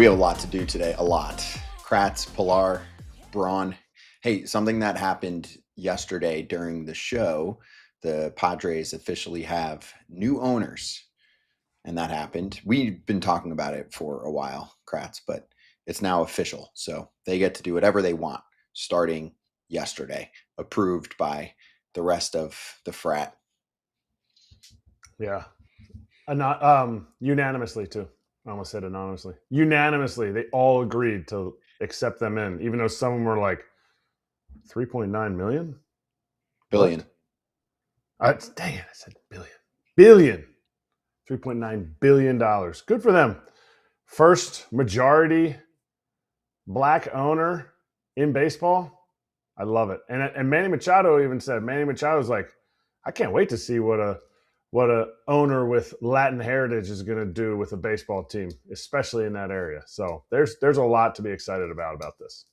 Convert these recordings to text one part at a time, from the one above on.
We have a lot to do today, a lot. Kratz, Pilar, Braun. Hey, something that happened yesterday during the show, the Padres officially have new owners, and that happened. We've been talking about it for a while, Kratz, but it's now official. So they get to do whatever they want starting yesterday, approved by the rest of the frat. Yeah. Unanimously, too. I almost said anonymously. Unanimously, they all agreed to accept them in, even though some of them were like 3.9 million? Billion. Dang it, I said billion. Billion. $3.9 billion. Good for them. First majority black owner in baseball. I love it. And Manny Machado even said, Manny Machado's like, I can't wait to see what a owner with Latin heritage is going to do with a baseball team, especially in that area. So there's a lot to be excited about this.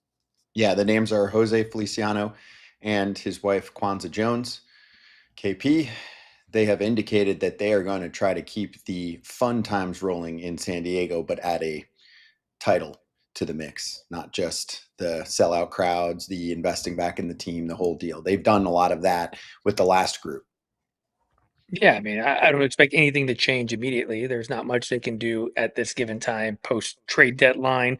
Yeah, the names are Jose Feliciano and his wife Kwanzaa Jones, KP. They have indicated that they are going to try to keep the fun times rolling in San Diego, but add a title to the mix, not just the sellout crowds, the investing back in the team, the whole deal. They've done a lot of that with the last group. Yeah, I mean, I don't expect anything to change immediately. There's not much they can do at this given time post trade deadline.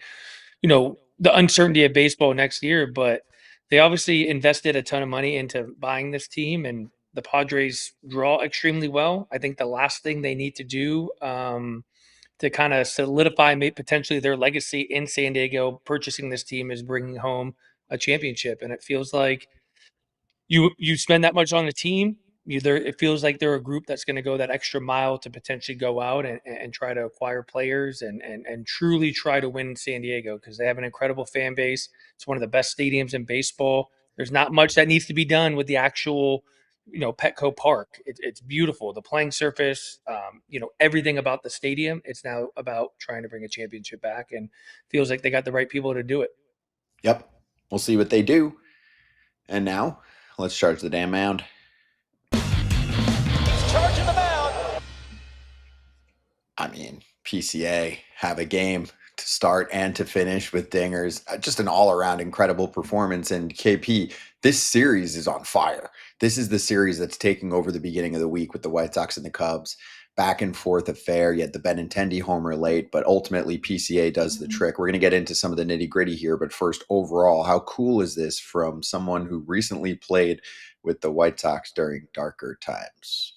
The uncertainty of baseball next year, but they obviously invested a ton of money into buying this team, and the Padres draw extremely well. I think the last thing they need to do to kind of solidify potentially their legacy in San Diego, purchasing this team, is bringing home a championship. And it feels like you spend that much on the team, it feels like they're a group that's going to go that extra mile to potentially go out and try to acquire players and truly try to win in San Diego, because they have an incredible fan base. It's one of the best stadiums in baseball. There's not much that needs to be done with the actual, Petco Park. It's beautiful. The playing surface, everything about the stadium. It's now about trying to bring a championship back, and feels like they got the right people to do it. Yep. We'll see what they do. And now, let's charge the damn mound. Charging the mound. I mean, PCA have a game to start and to finish with dingers. Just an all-around incredible performance. And KP, this series is on fire. This is the series that's taking over the beginning of the week with the White Sox and the Cubs. Back and forth affair. You had the Benintendi homer late, but ultimately PCA does the trick. We're going to get into some of the nitty-gritty here, but first, overall, how cool is this from someone who recently played with the White Sox during darker times?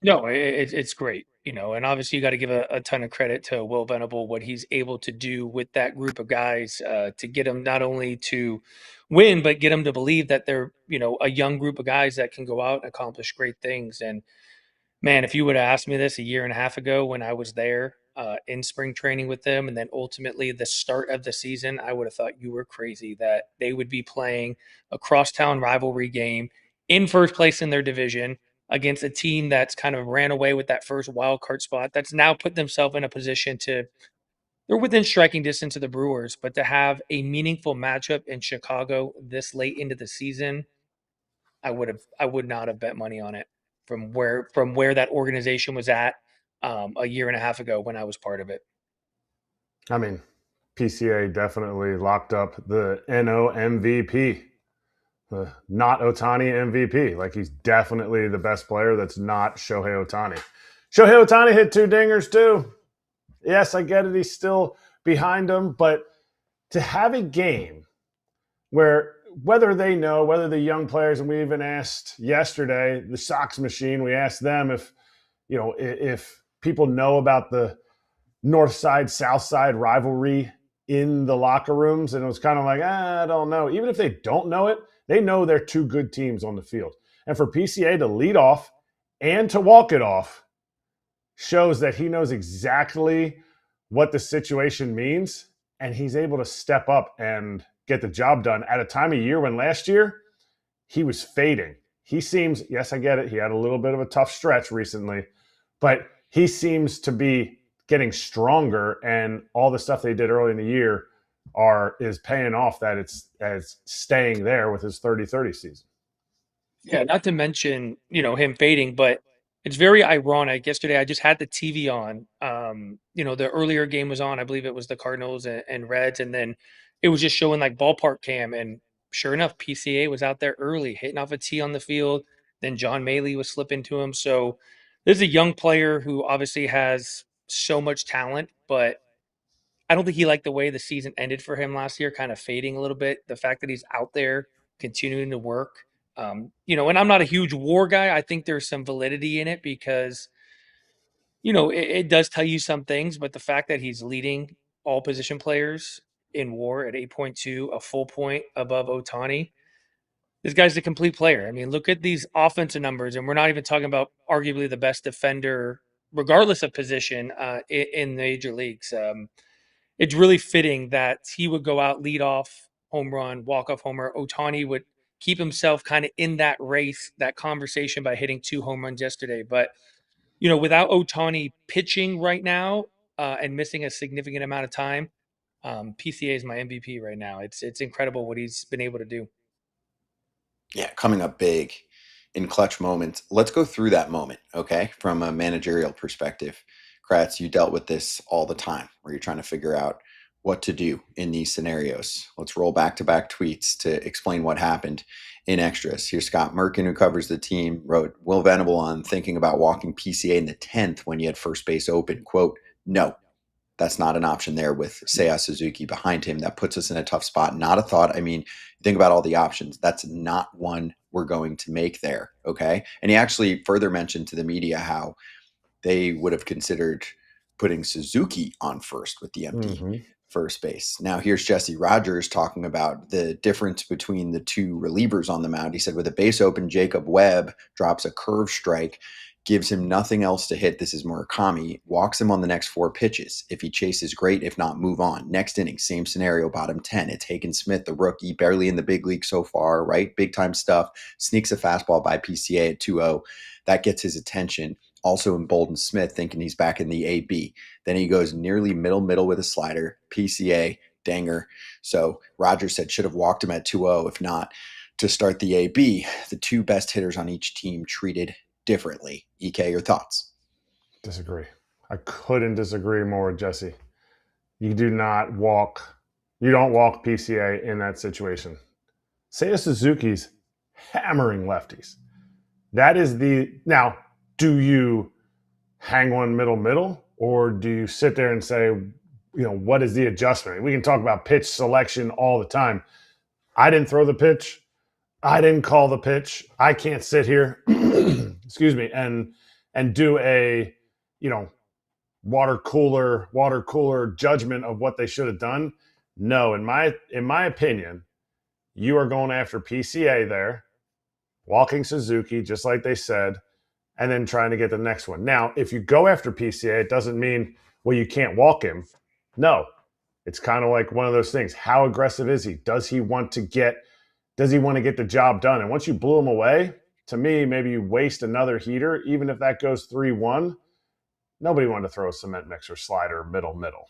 No, it's great, and obviously you got to give a ton of credit to Will Venable, what he's able to do with that group of guys to get them not only to win, but get them to believe that they're, a young group of guys that can go out and accomplish great things. And man, if you would have asked me this a year and a half ago when I was there in spring training with them, and then ultimately the start of the season, I would have thought you were crazy that they would be playing a crosstown rivalry game in first place in their division against a team that's kind of ran away with that first wild card spot, that's now put themselves in a position they're within striking distance of the Brewers, but to have a meaningful matchup in Chicago this late into the season, I would not have bet money on it from where that organization was at a year and a half ago when I was part of it. I mean, PCA definitely locked up the NO MVP. Not Ohtani MVP. Like, he's definitely the best player that's not Shohei Ohtani. Shohei Ohtani hit 2 dingers too. Yes, I get it. He's still behind him, but to have a game where whether the young players, and we even asked yesterday, the Sox machine, we asked them if people know about the North Side, South Side rivalry in the locker rooms, and it was kind of like, I don't know. Even if they don't know it, they know they're 2 good teams on the field. And for PCA to lead off and to walk it off shows that he knows exactly what the situation means, and he's able to step up and get the job done at a time of year when last year he was fading. He seems, yes, I get it, he had a little bit of a tough stretch recently, but he seems to be getting stronger, and all the stuff they did early in the year is paying off, that it's staying there with his 30-30 season. Yeah, not to mention, him fading, but It's very ironic. Yesterday, I just had the TV on. The earlier game was on. I believe it was the Cardinals and Reds, and then it was just showing like ballpark cam. And sure enough, PCA was out there early, hitting off a tee on the field. Then John Maley was slipping to him. So this is a young player who obviously has so much talent, but I don't think he liked the way the season ended for him last year, kind of fading a little bit. The fact that he's out there continuing to work, and I'm not a huge WAR guy. I think there's some validity in it because it does tell you some things, but the fact that he's leading all position players in WAR at 8.2, a full point above Otani, this guy's a complete player. I mean, look at these offensive numbers, and we're not even talking about arguably the best defender, regardless of position, in major leagues. It's really fitting that he would go out, lead off, home run, walk off homer. Otani would keep himself kind of in that race, that conversation by hitting 2 home runs yesterday. But without Otani pitching right now and missing a significant amount of time, PCA is my MVP right now. It's incredible what he's been able to do. Yeah, coming up big in clutch moments. Let's go through that moment, okay? From a managerial perspective. Kratz, you dealt with this all the time where you're trying to figure out what to do in these scenarios. Let's roll back-to-back tweets to explain what happened in extras. Here's Scott Merkin, who covers the team, wrote, Will Venable on thinking about walking PCA in the 10th when you had first base open. Quote, no, that's not an option there with Seiya Suzuki behind him. That puts us in a tough spot. Not a thought. I mean, think about all the options. That's not one we're going to make there. Okay. And he actually further mentioned to the media how they would have considered putting Suzuki on first with the empty first base. Now, here's Jesse Rogers talking about the difference between the two relievers on the mound. He said, with a base open, Jacob Webb drops a curve strike, gives him nothing else to hit. This is Murakami. Walks him on the next 4 pitches. If he chases, great. If not, move on. Next inning, same scenario, bottom 10. It's Hagen Smith, the rookie, barely in the big league so far, right? Big time stuff. Sneaks a fastball by PCA at 2-0. That gets his attention. Also emboldens Smith, thinking he's back in the AB. Then he goes nearly middle with a slider. PCA, danger. So Rogers said should have walked him at 2-0, if not to start the AB. The two best hitters on each team treated differently. EK, your thoughts? Disagree. I couldn't disagree more, Jesse. You don't walk PCA in that situation. Seiya Suzuki's hammering lefties. That is now, do you hang one middle, or do you sit there and say, what is the adjustment? We can talk about pitch selection all the time. I didn't throw the pitch. I didn't call the pitch. I can't sit here, excuse me, and do a, water cooler judgment of what they should have done. No, in my opinion, you are going after PCA there, walking Suzuki, just like they said, and then trying to get the next one. Now, if you go after PCA, it doesn't mean, well, you can't walk him. No, it's kind of like one of those things. How aggressive is he? Does he want to get the job done? And once you blew him away, to me, maybe you waste another heater, even if that goes 3-1. Nobody wanted to throw a cement mixer slider middle.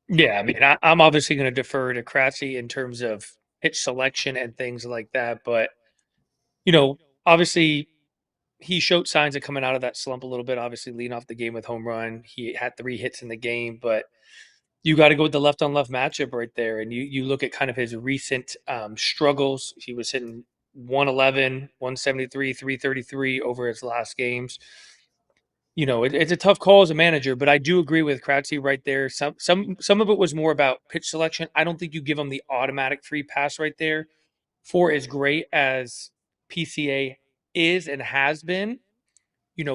Yeah, I mean, I'm obviously going to defer to Kratzy in terms of pitch selection and things like that. But, obviously he showed signs of coming out of that slump a little bit, obviously leading off the game with home run. He had 3 hits in the game, but you got to go with the left on left matchup right there. And you look at kind of his recent struggles. He was hitting 111, 173, 333 over his last games. It's a tough call as a manager, but I do agree with Kratzy right there. Some of it was more about pitch selection. I don't think you give him the automatic free pass right there for as great as PCA is and has been.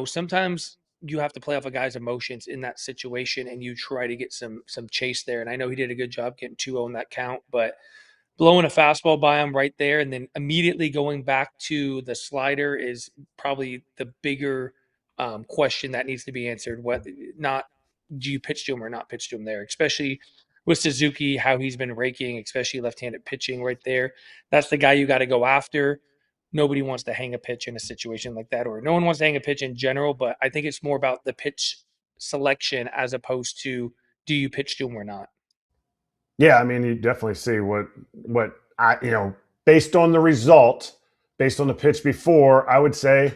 Sometimes you have to play off a guy's emotions in that situation, and you try to get some chase there. And I know he did a good job getting 2-0 in that count, but blowing a fastball by him right there and then immediately going back to the slider is probably the bigger question that needs to be answered. What not do you pitch to him or not pitch to him there, especially with Suzuki, how he's been raking, especially left-handed pitching right there. That's the guy you got to go after. Nobody wants to hang a pitch in a situation like that, or no one wants to hang a pitch in general, but I think it's more about the pitch selection as opposed to do you pitch to him or not. Yeah, I mean, you definitely see what I, based on the result, based on the pitch before, I would say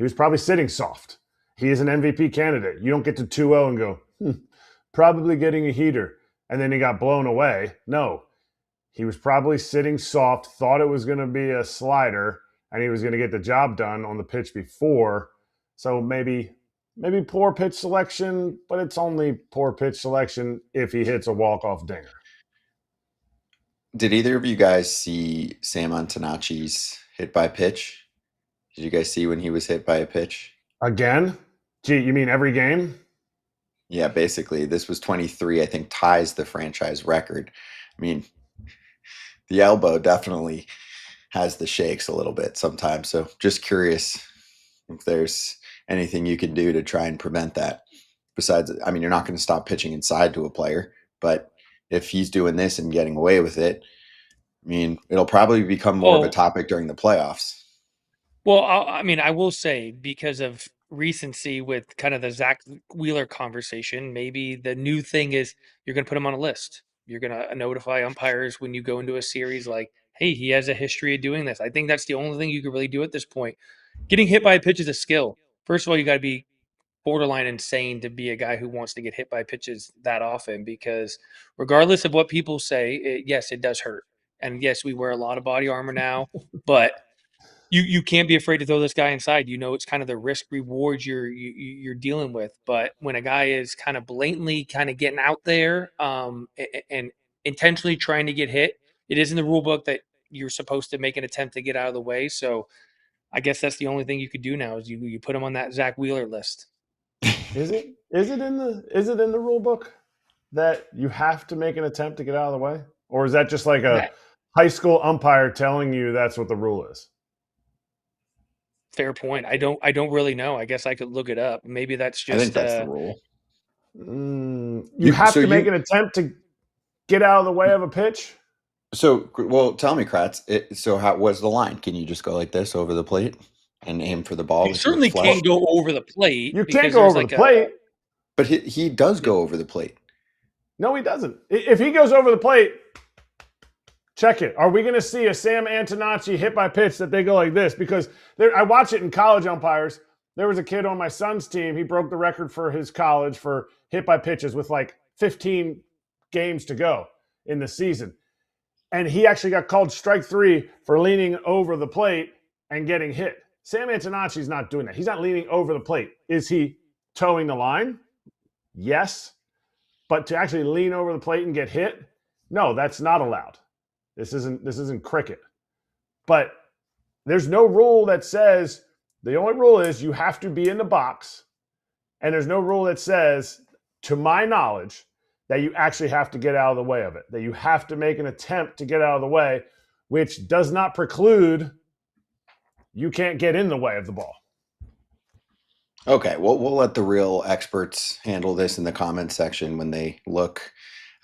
He was probably sitting soft. He is an MVP candidate. You don't get to 2-0 and go, probably getting a heater. And then he got blown away. No, he was probably sitting soft, thought it was going to be a slider, and he was going to get the job done on the pitch before. So maybe poor pitch selection, but it's only poor pitch selection if he hits a walk-off dinger. Did either of you guys see Sam Antonacci's hit by pitch? Did you guys see when he was hit by a pitch? Again? Gee, you mean every game? Yeah, basically. This was 23, I think ties the franchise record. I mean, the elbow definitely has the shakes a little bit sometimes. So just curious if there's anything you can do to try and prevent that. Besides, I mean, you're not going to stop pitching inside to a player, but if he's doing this and getting away with it, I mean, it'll probably become more of a topic during the playoffs. Well, I mean, I will say because of recency with kind of the Zach Wheeler conversation, maybe the new thing is you're going to put him on a list. You're going to notify umpires when you go into a series like, hey, he has a history of doing this. I think that's the only thing you can really do at this point. Getting hit by a pitch is a skill. First of all, you got to be borderline insane to be a guy who wants to get hit by pitches that often because regardless of what people say, yes, it does hurt. And yes, we wear a lot of body armor now, but you can't be afraid to throw this guy inside. You know, it's kind of the risk reward you're dealing with. But when a guy is kind of blatantly kind of getting out there and intentionally trying to get hit, it is in the rule book that you're supposed to make an attempt to get out of the way. So I guess that's the only thing you could do now is you put him on that Zach Wheeler list. Is it in the rule book that you have to make an attempt to get out of the way? Or is that just like a high school umpire telling you that's what the rule is? Fair point. I don't really know. I guess I could look it up. Maybe that's just I think that's the rule. You have to make an attempt to get out of the way of a pitch? So, well, tell me, Kratz. So, how was the line? Can you just go like this over the plate and aim for the ball? You certainly can't go over the plate. You can't go over the plate. But he does go over the plate. No, he doesn't. If he goes over the plate, check it. Are we going to see a Sam Antonacci hit by pitch that they go like this? Because I watch it in college umpires. There was a kid on my son's team. He broke the record for his college for hit by pitches with like 15 games to go in the season. And he actually got called strike 3 for leaning over the plate and getting hit. Sam Antonacci's not doing that. He's not leaning over the plate. Is he towing the line? Yes. But to actually lean over the plate and get hit? No, that's not allowed. This isn't cricket. But there's no rule that says, the only rule is you have to be in the box. And there's no rule that says, to my knowledge, that you actually have to get out of the way of it, that you have to make an attempt to get out of the way, which does not preclude you can't get in the way of the ball. Okay, well, we'll let the real experts handle this in the comments section when they look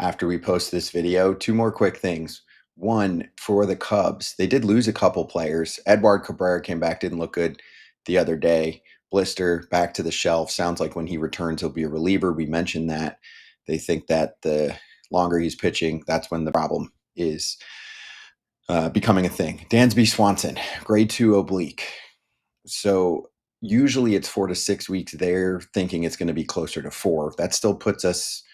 after we post this video. 2 more quick things. One, for the Cubs, they did lose a couple players. Edward Cabrera came back, didn't look good the other day. Blister back to the shelf. Sounds like when he returns, he'll be a reliever. We mentioned that. They think that the longer he's pitching, that's when the problem is becoming a thing. Dansby Swanson, grade 2 oblique. So usually it's 4 to 6 weeks. They're thinking it's going to be closer to 4. That still puts us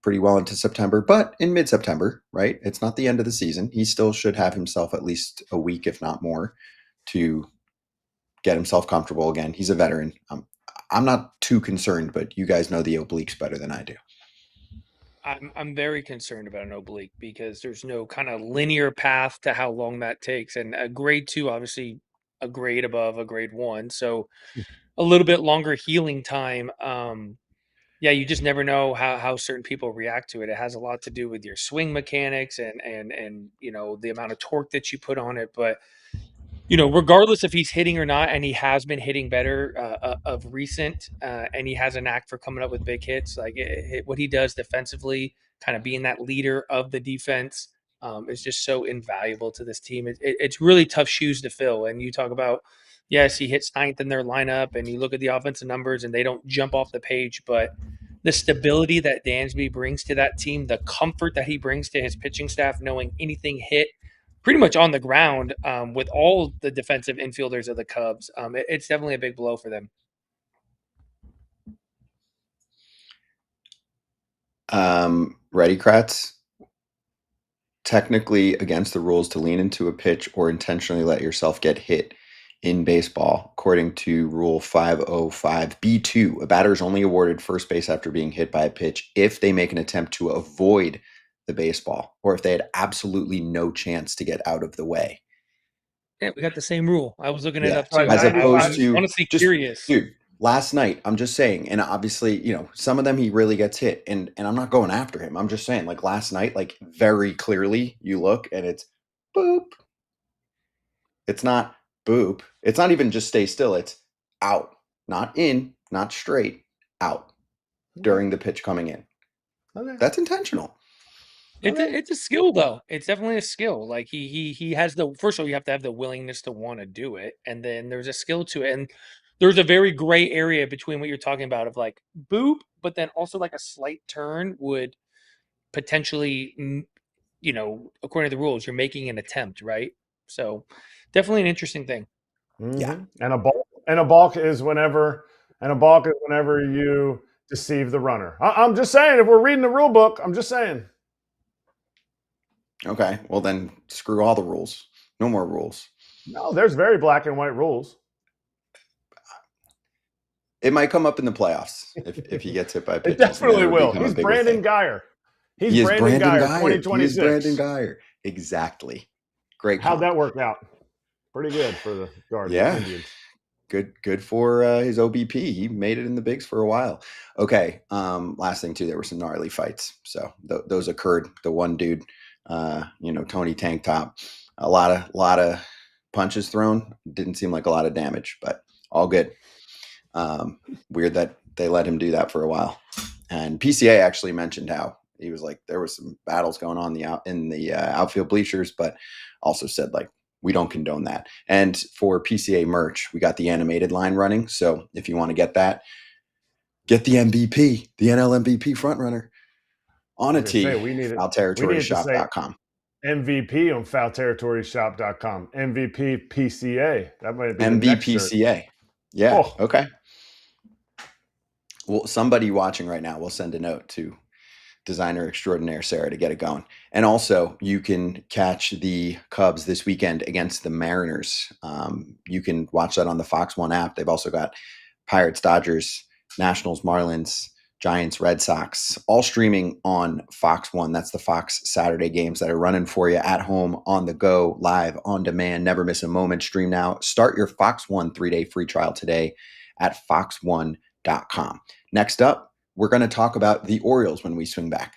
pretty well into September, but in mid-September, right? It's not the end of the season. He still should have himself at least a week, if not more, to get himself comfortable again. He's a veteran. I'm not too concerned, but you guys know the obliques better than I do. I'm very concerned about an oblique because there's no kind of linear path to how long that takes. And a grade 2, obviously a grade above a grade 1. So a little bit longer healing time. Yeah, you just never know how certain people react to it. It has a lot to do with your swing mechanics and you know, the amount of torque that you put on it. But you know, regardless if he's hitting or not, and he has been hitting better of recent, and he has a knack for coming up with big hits. Like what he does defensively, kind of being that leader of the defense, is just so invaluable to this team. It's really tough shoes to fill. And you talk about, yes, he hits 9th in their lineup, and you look at the offensive numbers, and they don't jump off the page, but the stability that Dansby brings to that team, the comfort that he brings to his pitching staff, knowing anything hit pretty much on the ground with all the defensive infielders of the Cubs. It's definitely a big blow for them. Ready, Kratz? Technically against the rules to lean into a pitch or intentionally let yourself get hit in baseball, according to Rule 505B2. A batter is only awarded first base after being hit by a pitch if they make an attempt to avoid the baseball or if they had absolutely no chance to get out of the way. Yeah, we got the same rule. I was looking it up Right, too. As I opposed was to honestly just, curious. dude, last night, I'm just saying, and obviously, you know, some of them he really gets hit, and I'm not going after him. I'm just saying, like last night, like very clearly, you look and it's boop. It's not boop. It's not even just stay still. It's out, not in, not straight, out during the pitch coming in. Okay. That's intentional. It's a skill though. It's definitely a skill. Like he has the first of all, you have to have the willingness to want to do it, and then there's a skill to it. And there's a very gray area between what you're talking about of like boop, but then also like a slight turn would potentially, you know, according to the rules, you're making an attempt, right? So definitely an interesting thing. Yeah. And a balk is whenever you deceive the runner. I'm just saying, if we're reading the rule book, I'm just saying. Okay. Well, then screw all the rules. No more rules. No, there's very black and white rules. It might come up in the playoffs if he gets hit by It pitches. definitely will. He's Brandon Guyer. He is Brandon Guyer. 2026. He is Brandon Guyer. Exactly. Great. How'd that work out? Pretty good for the Indians. Good for his OBP. He made it in the bigs for a while. Okay. Last thing too, there were some gnarly fights. So those occurred. The one dude, Tony Tank Top, a lot of punches thrown. Didn't seem like a lot of damage, but all good. Weird that they let him do that for a while. And PCA actually mentioned how he was like there was some battles going on in the outfield bleachers, but also said like we don't condone that. And for PCA merch, we got the animated line running. So if you want to get that, get the MVP, the NL MVP frontrunner on a tee. FoulTerritoryShop.com. MVP on FoulTerritoryShop.com. MVP PCA. That might be MVPCA. Yeah. Oh. Okay. Well, somebody watching right now will send a note to designer extraordinaire Sarah to get it going. And also you can catch the Cubs this weekend against the Mariners. You can watch that on the Fox One app. They've also got Pirates, Dodgers, Nationals, Marlins, Giants, Red Sox, all streaming on Fox One. That's the Fox Saturday games that are running for you at home, on the go, live, on demand. Never miss a moment. Stream now. Start your Fox One 3-day free trial today at fox1.com. Next up, we're going to talk about the Orioles when we swing back.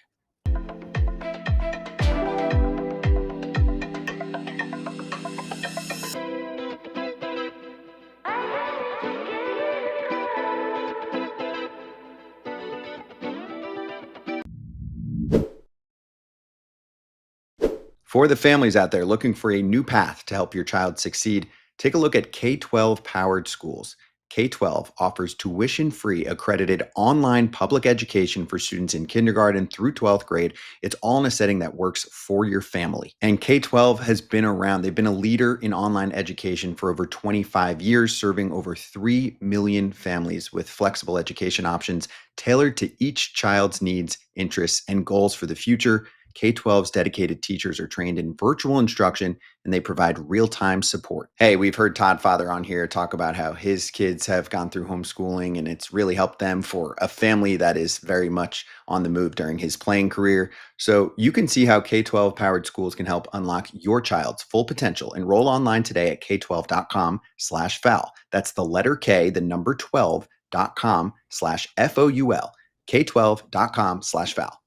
For the families out there looking for a new path to help your child succeed, take a look at K-12 Powered Schools. K-12 offers tuition-free accredited online public education for students in kindergarten through 12th grade. It's all in a setting that works for your family. And K-12 has been around. They've been a leader in online education for over 25 years, serving over 3 million families with flexible education options tailored to each child's needs, interests, and goals for the future. K-12's dedicated teachers are trained in virtual instruction and they provide real-time support. Hey, we've heard Todd Father on here talk about how his kids have gone through homeschooling and it's really helped them for a family that is very much on the move during his playing career. So you can see how K-12 Powered Schools can help unlock your child's full potential. Enroll online today at k12.com/foul. That's the letter K, the number 12.com/FOUL. K12.com/foul.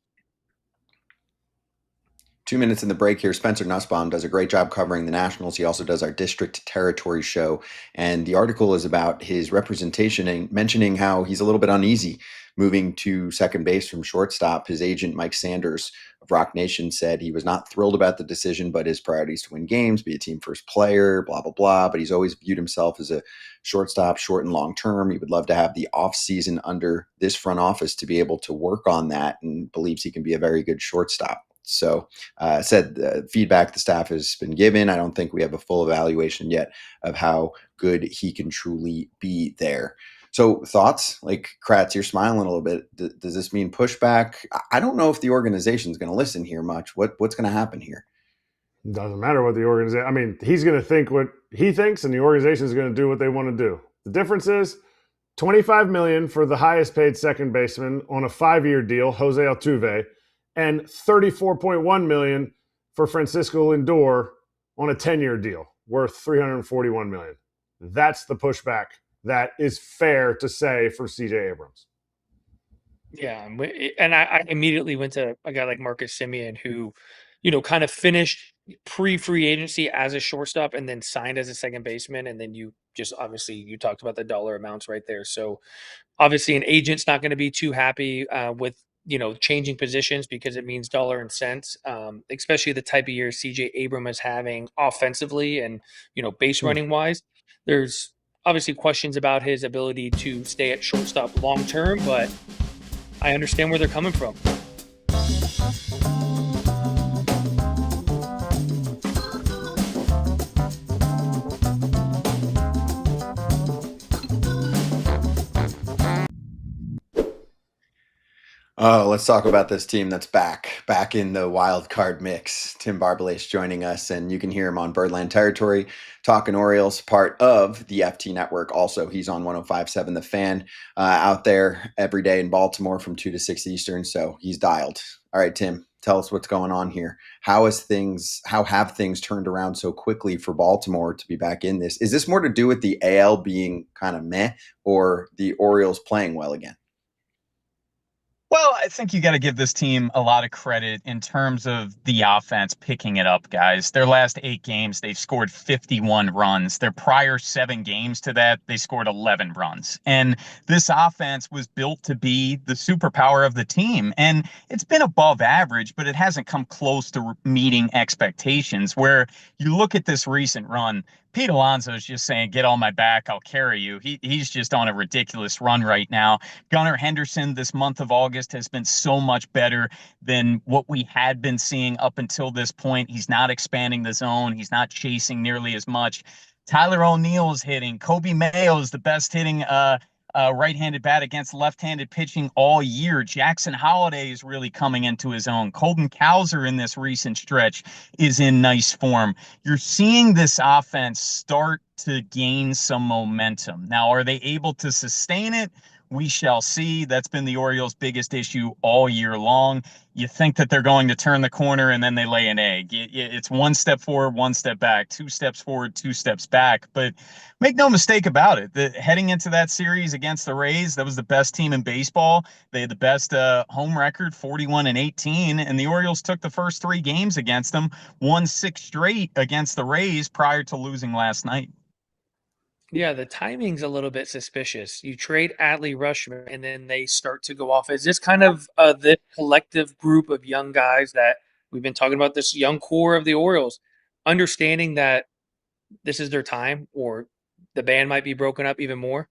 2 minutes in the break here. Spencer Nussbaum does a great job covering the Nationals. He also does our District Territory show. And the article is about his representation and mentioning how he's a little bit uneasy moving to second base from shortstop. His agent, Mike Sanders of Rock Nation, said he was not thrilled about the decision, but his priority is to win games, be a team first player, blah, blah, blah. But he's always viewed himself as a shortstop, short and long term. He would love to have the off season under this front office to be able to work on that and believes he can be a very good shortstop. So said feedback the staff has been given. I don't think we have a full evaluation yet of how good he can truly be there. So thoughts? Like, Kratz, you're smiling a little bit. Does this mean pushback? I don't know if the organization is going to listen here much. What's going to happen here? Doesn't matter what the organization. I mean, he's going to think what he thinks, and the organization is going to do what they want to do. The difference is $25 million for the highest paid second baseman on a 5-year deal, Jose Altuve, and $34.1 million for Francisco Lindor on a 10-year deal worth $341 million. That's the pushback that is fair to say for CJ Abrams. Yeah, and I immediately went to a guy like Marcus Semien who, kind of finished pre-free agency as a shortstop and then signed as a second baseman, and then you just obviously you talked about the dollar amounts right there. So obviously, an agent's not going to be too happy with changing positions because it means dollar and cents, especially the type of year CJ Abrams is having offensively and base running wise. There's obviously questions about his ability to stay at shortstop long term, but I understand where they're coming from. Oh, let's talk about this team that's back in the wild card mix. Tim Barbalace joining us, and you can hear him on Birdland Territory, talking Orioles, part of the FT Network. Also, he's on 105.7 The Fan, out there every day in Baltimore from 2 to 6 Eastern, so he's dialed. All right, Tim, tell us what's going on here. How have things turned around so quickly for Baltimore to be back in this? Is this more to do with the AL being kind of meh, or the Orioles playing well again? Well, I think you got to give this team a lot of credit in terms of the offense picking it up, guys. Their last 8 games, they've scored 51 runs. Their prior 7 games to that, they scored 11 runs. And this offense was built to be the superpower of the team. And it's been above average, but it hasn't come close to meeting expectations. Where you look at this recent run, Pete Alonso is just saying, get on my back, I'll carry you. He's just on a ridiculous run right now. Gunnar Henderson this month of August has been so much better than what we had been seeing up until this point. He's not expanding the zone. He's not chasing nearly as much. Tyler O'Neill is hitting. Kobe Mayo is the best hitting right-handed bat against left-handed pitching all year. Jackson Holliday is really coming into his own. Colton Cowser in this recent stretch is in nice form. You're seeing this offense start to gain some momentum. Now, are they able to sustain it? We shall see. That's been the Orioles' biggest issue all year long. You think that they're going to turn the corner and then they lay an egg. It's 1 step forward, 1 step back, 2 steps forward, 2 steps back. But make no mistake about it, heading into that series against the Rays, that was the best team in baseball. They had the best home record, 41-18, and the Orioles took the first 3 games against them, won 6 straight against the Rays prior to losing last night. Yeah, the timing's a little bit suspicious. You trade Adley Rutschman, and then they start to go off. Is this kind of the collective group of young guys that we've been talking about, this young core of the Orioles, understanding that this is their time, or the band might be broken up even more?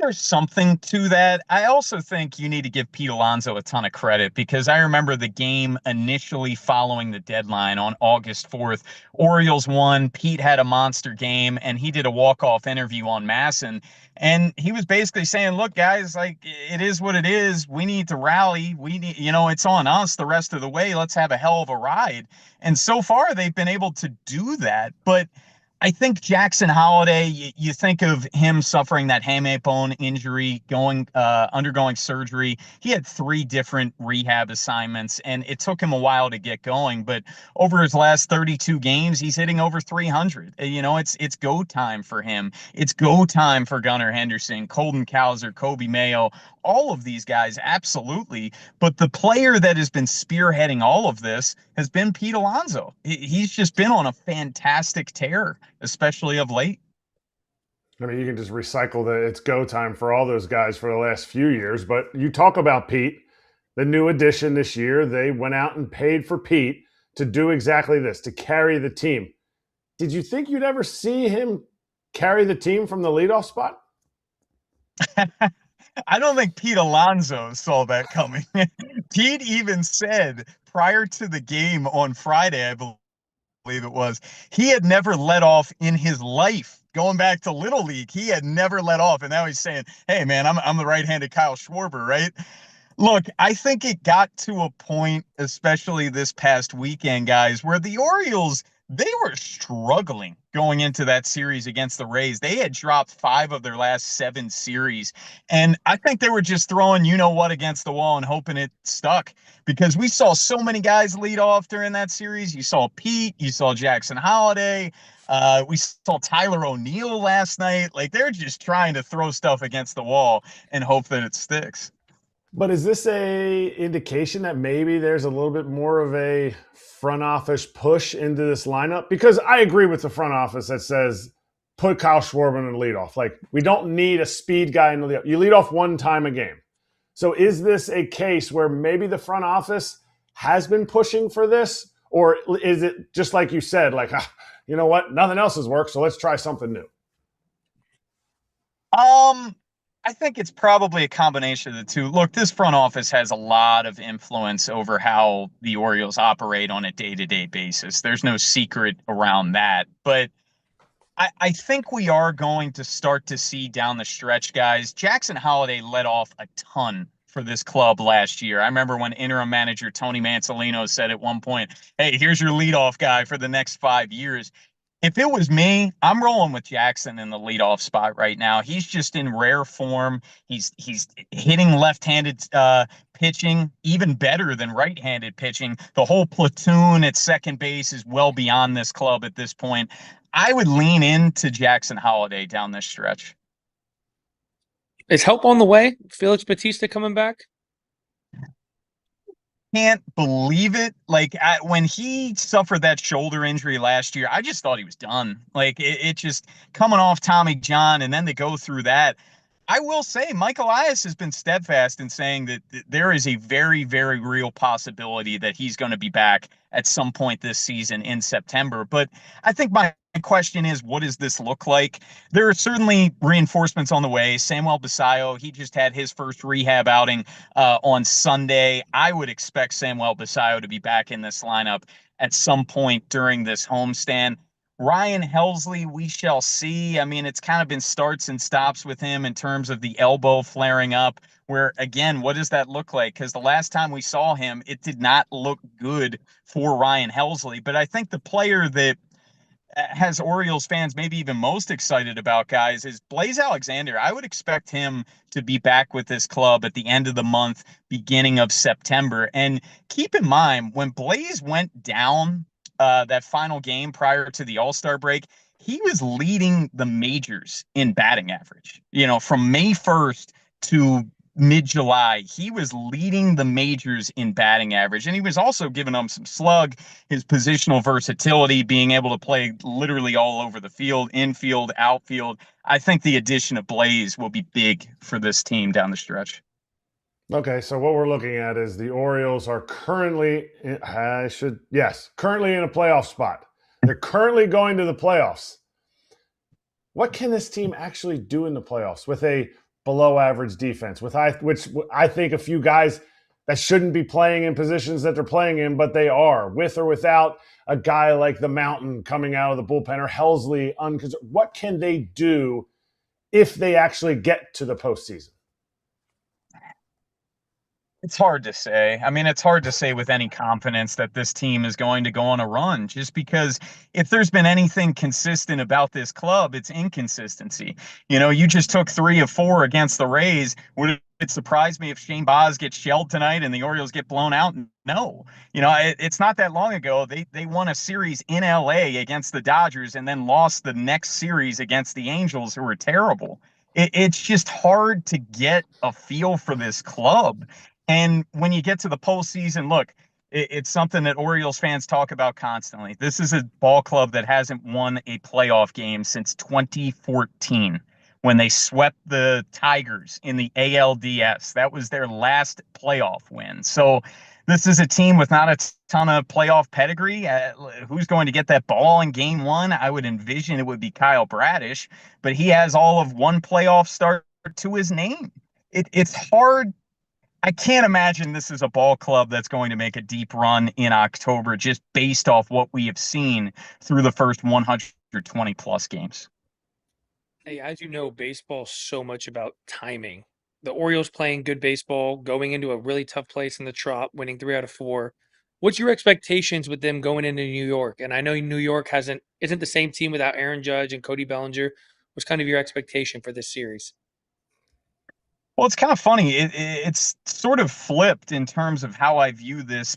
There's something to that. I also think you need to give Pete Alonso a ton of credit, because I remember the game initially following the deadline on August 4th. Orioles won. Pete had a monster game, and he did a walk-off interview on Masson. And he was basically saying, look, guys, like, it is what it is. We need to rally. We need, it's on us the rest of the way. Let's have a hell of a ride. And so far, they've been able to do that. But I think Jackson Holliday, you think of him suffering that hamate bone injury, undergoing surgery. He had 3 different rehab assignments, and it took him a while to get going. But over his last 32 games, he's hitting over 300. It's go time for him. It's go time for Gunnar Henderson, Colton Cowser, Kobe Mayo, all of these guys, absolutely. But the player that has been spearheading all of this has been Pete Alonso. He's just been on a fantastic tear, especially of late. I mean, you can just recycle it's go time for all those guys for the last few years. But you talk about Pete, the new addition this year, they went out and paid for Pete to do exactly this, to carry the team. Did you think you'd ever see him carry the team from the leadoff spot? I don't think Pete Alonso saw that coming. Pete even said prior to the game on Friday, I believe it was, he had never let off in his life. Going back to Little League, he had never let off. And now he's saying, hey, man, I'm the right-handed Kyle Schwarber, right? Look, I think it got to a point, especially this past weekend, guys, where the Orioles, they were struggling going into that series against the Rays. They had dropped 5 of their last 7 series. And I think they were just throwing you know what against the wall and hoping it stuck, because we saw so many guys lead off during that series. You saw Pete, you saw Jackson Holiday. We saw Tyler O'Neill last night. Like, they're just trying to throw stuff against the wall and hope that it sticks. But is this a indication that maybe there's a little bit more of a front office push into this lineup? Because I agree with the front office that says put Kyle Schwarber in the leadoff. Like, we don't need a speed guy in the leadoff. You lead off one time a game. So is this a case where maybe the front office has been pushing for this? Or is it just like you said, like, you know what, nothing else has worked, so let's try something new? I think it's probably a combination of the two. Look, this front office has a lot of influence over how the Orioles operate on a day-to-day basis. There's no secret around that. But I think we are going to start to see down the stretch, guys. Jackson Holiday let off a ton for this club last year. I remember when interim manager Tony Mansolino said at one point, hey, here's your leadoff guy for the next 5 years. If it was me, I'm rolling with Jackson in the leadoff spot right now. He's just in rare form. He's hitting left-handed pitching even better than right-handed pitching. The whole platoon at second base is well beyond this club at this point. I would lean into Jackson Holiday down this stretch. Is help on the way? Felix Bautista coming back? Can't believe it. Like, when he suffered that shoulder injury last year, I just thought he was done. Like, it just coming off Tommy John and then to go through that. I will say Mike Elias has been steadfast in saying that there is a very, very real possibility that he's going to be back at some point this season in September. But I think my question is, what does this look like? There are certainly reinforcements on the way. Samuel Basallo, he just had his first rehab outing on Sunday. I would expect Samuel Basallo to be back in this lineup at some point during this homestand. Ryan Helsley, we shall see. I mean, it's kind of been starts and stops with him in terms of the elbow flaring up, where, again, what does that look like? Because the last time we saw him, it did not look good for Ryan Helsley. But I think the player that has Orioles fans maybe even most excited about, guys, is Blaze Alexander. I would expect him to be back with this club at the end of the month, beginning of September. And keep in mind, when Blaze went down that final game prior to the All-Star break, he was leading the majors in batting average. You know, from May 1st to mid-July, he was leading the majors in batting average. And he was also giving them some slug, his positional versatility, being able to play literally all over the field, infield, outfield. I think the addition of Blaze will be big for this team down the stretch. Okay, so what we're looking at is the Orioles are currently in a playoff spot. They're currently going to the playoffs. What can this team actually do in the playoffs with a below-average defense, which I think a few guys that shouldn't be playing in positions that they're playing in, but they are, with or without a guy like the Mountain coming out of the bullpen or Helsley? What can they do if they actually get to the postseason? It's hard to say. I mean, it's hard to say with any confidence that this team is going to go on a run, just because if there's been anything consistent about this club, it's inconsistency. You know, you just took 3 of 4 against the Rays. Would it surprise me if Shane Baz gets shelled tonight and the Orioles get blown out? No. You know, it's not that long ago. They won a series in LA against the Dodgers and then lost the next series against the Angels, who were terrible. It's just hard to get a feel for this club. And when you get to the postseason, look, it's something that Orioles fans talk about constantly. This is a ball club that hasn't won a playoff game since 2014, when they swept the Tigers in the ALDS. That was their last playoff win. So this is a team with not a ton of playoff pedigree. Who's going to get that ball in game 1? I would envision it would be Kyle Bradish, but he has all of one playoff start to his name. it's hard. I can't imagine this is a ball club that's going to make a deep run in October just based off what we have seen through the first 120 plus games. Hey, as you know, baseball's so much about timing. The Orioles playing good baseball, going into a really tough place in the Trop, winning 3 out of 4. What's your expectations with them going into New York? And I know New York isn't the same team without Aaron Judge and Cody Bellinger. What's kind of your expectation for this series? Well, it's kind of funny. It's sort of flipped in terms of how I view this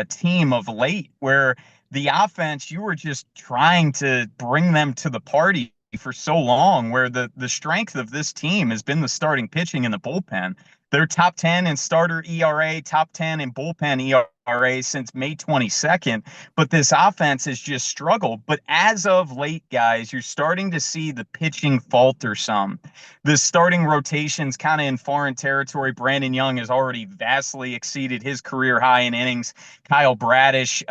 team of late, where the offense, you were just trying to bring them to the party for so long, where the strength of this team has been the starting pitching and the bullpen. They're top 10 in starter ERA, top 10 in bullpen ERA since May 22nd. But this offense has just struggled. But as of late, guys, you're starting to see the pitching falter some. The starting rotation's kind of in foreign territory. Brandon Young has already vastly exceeded his career high in innings. Kyle Bradish,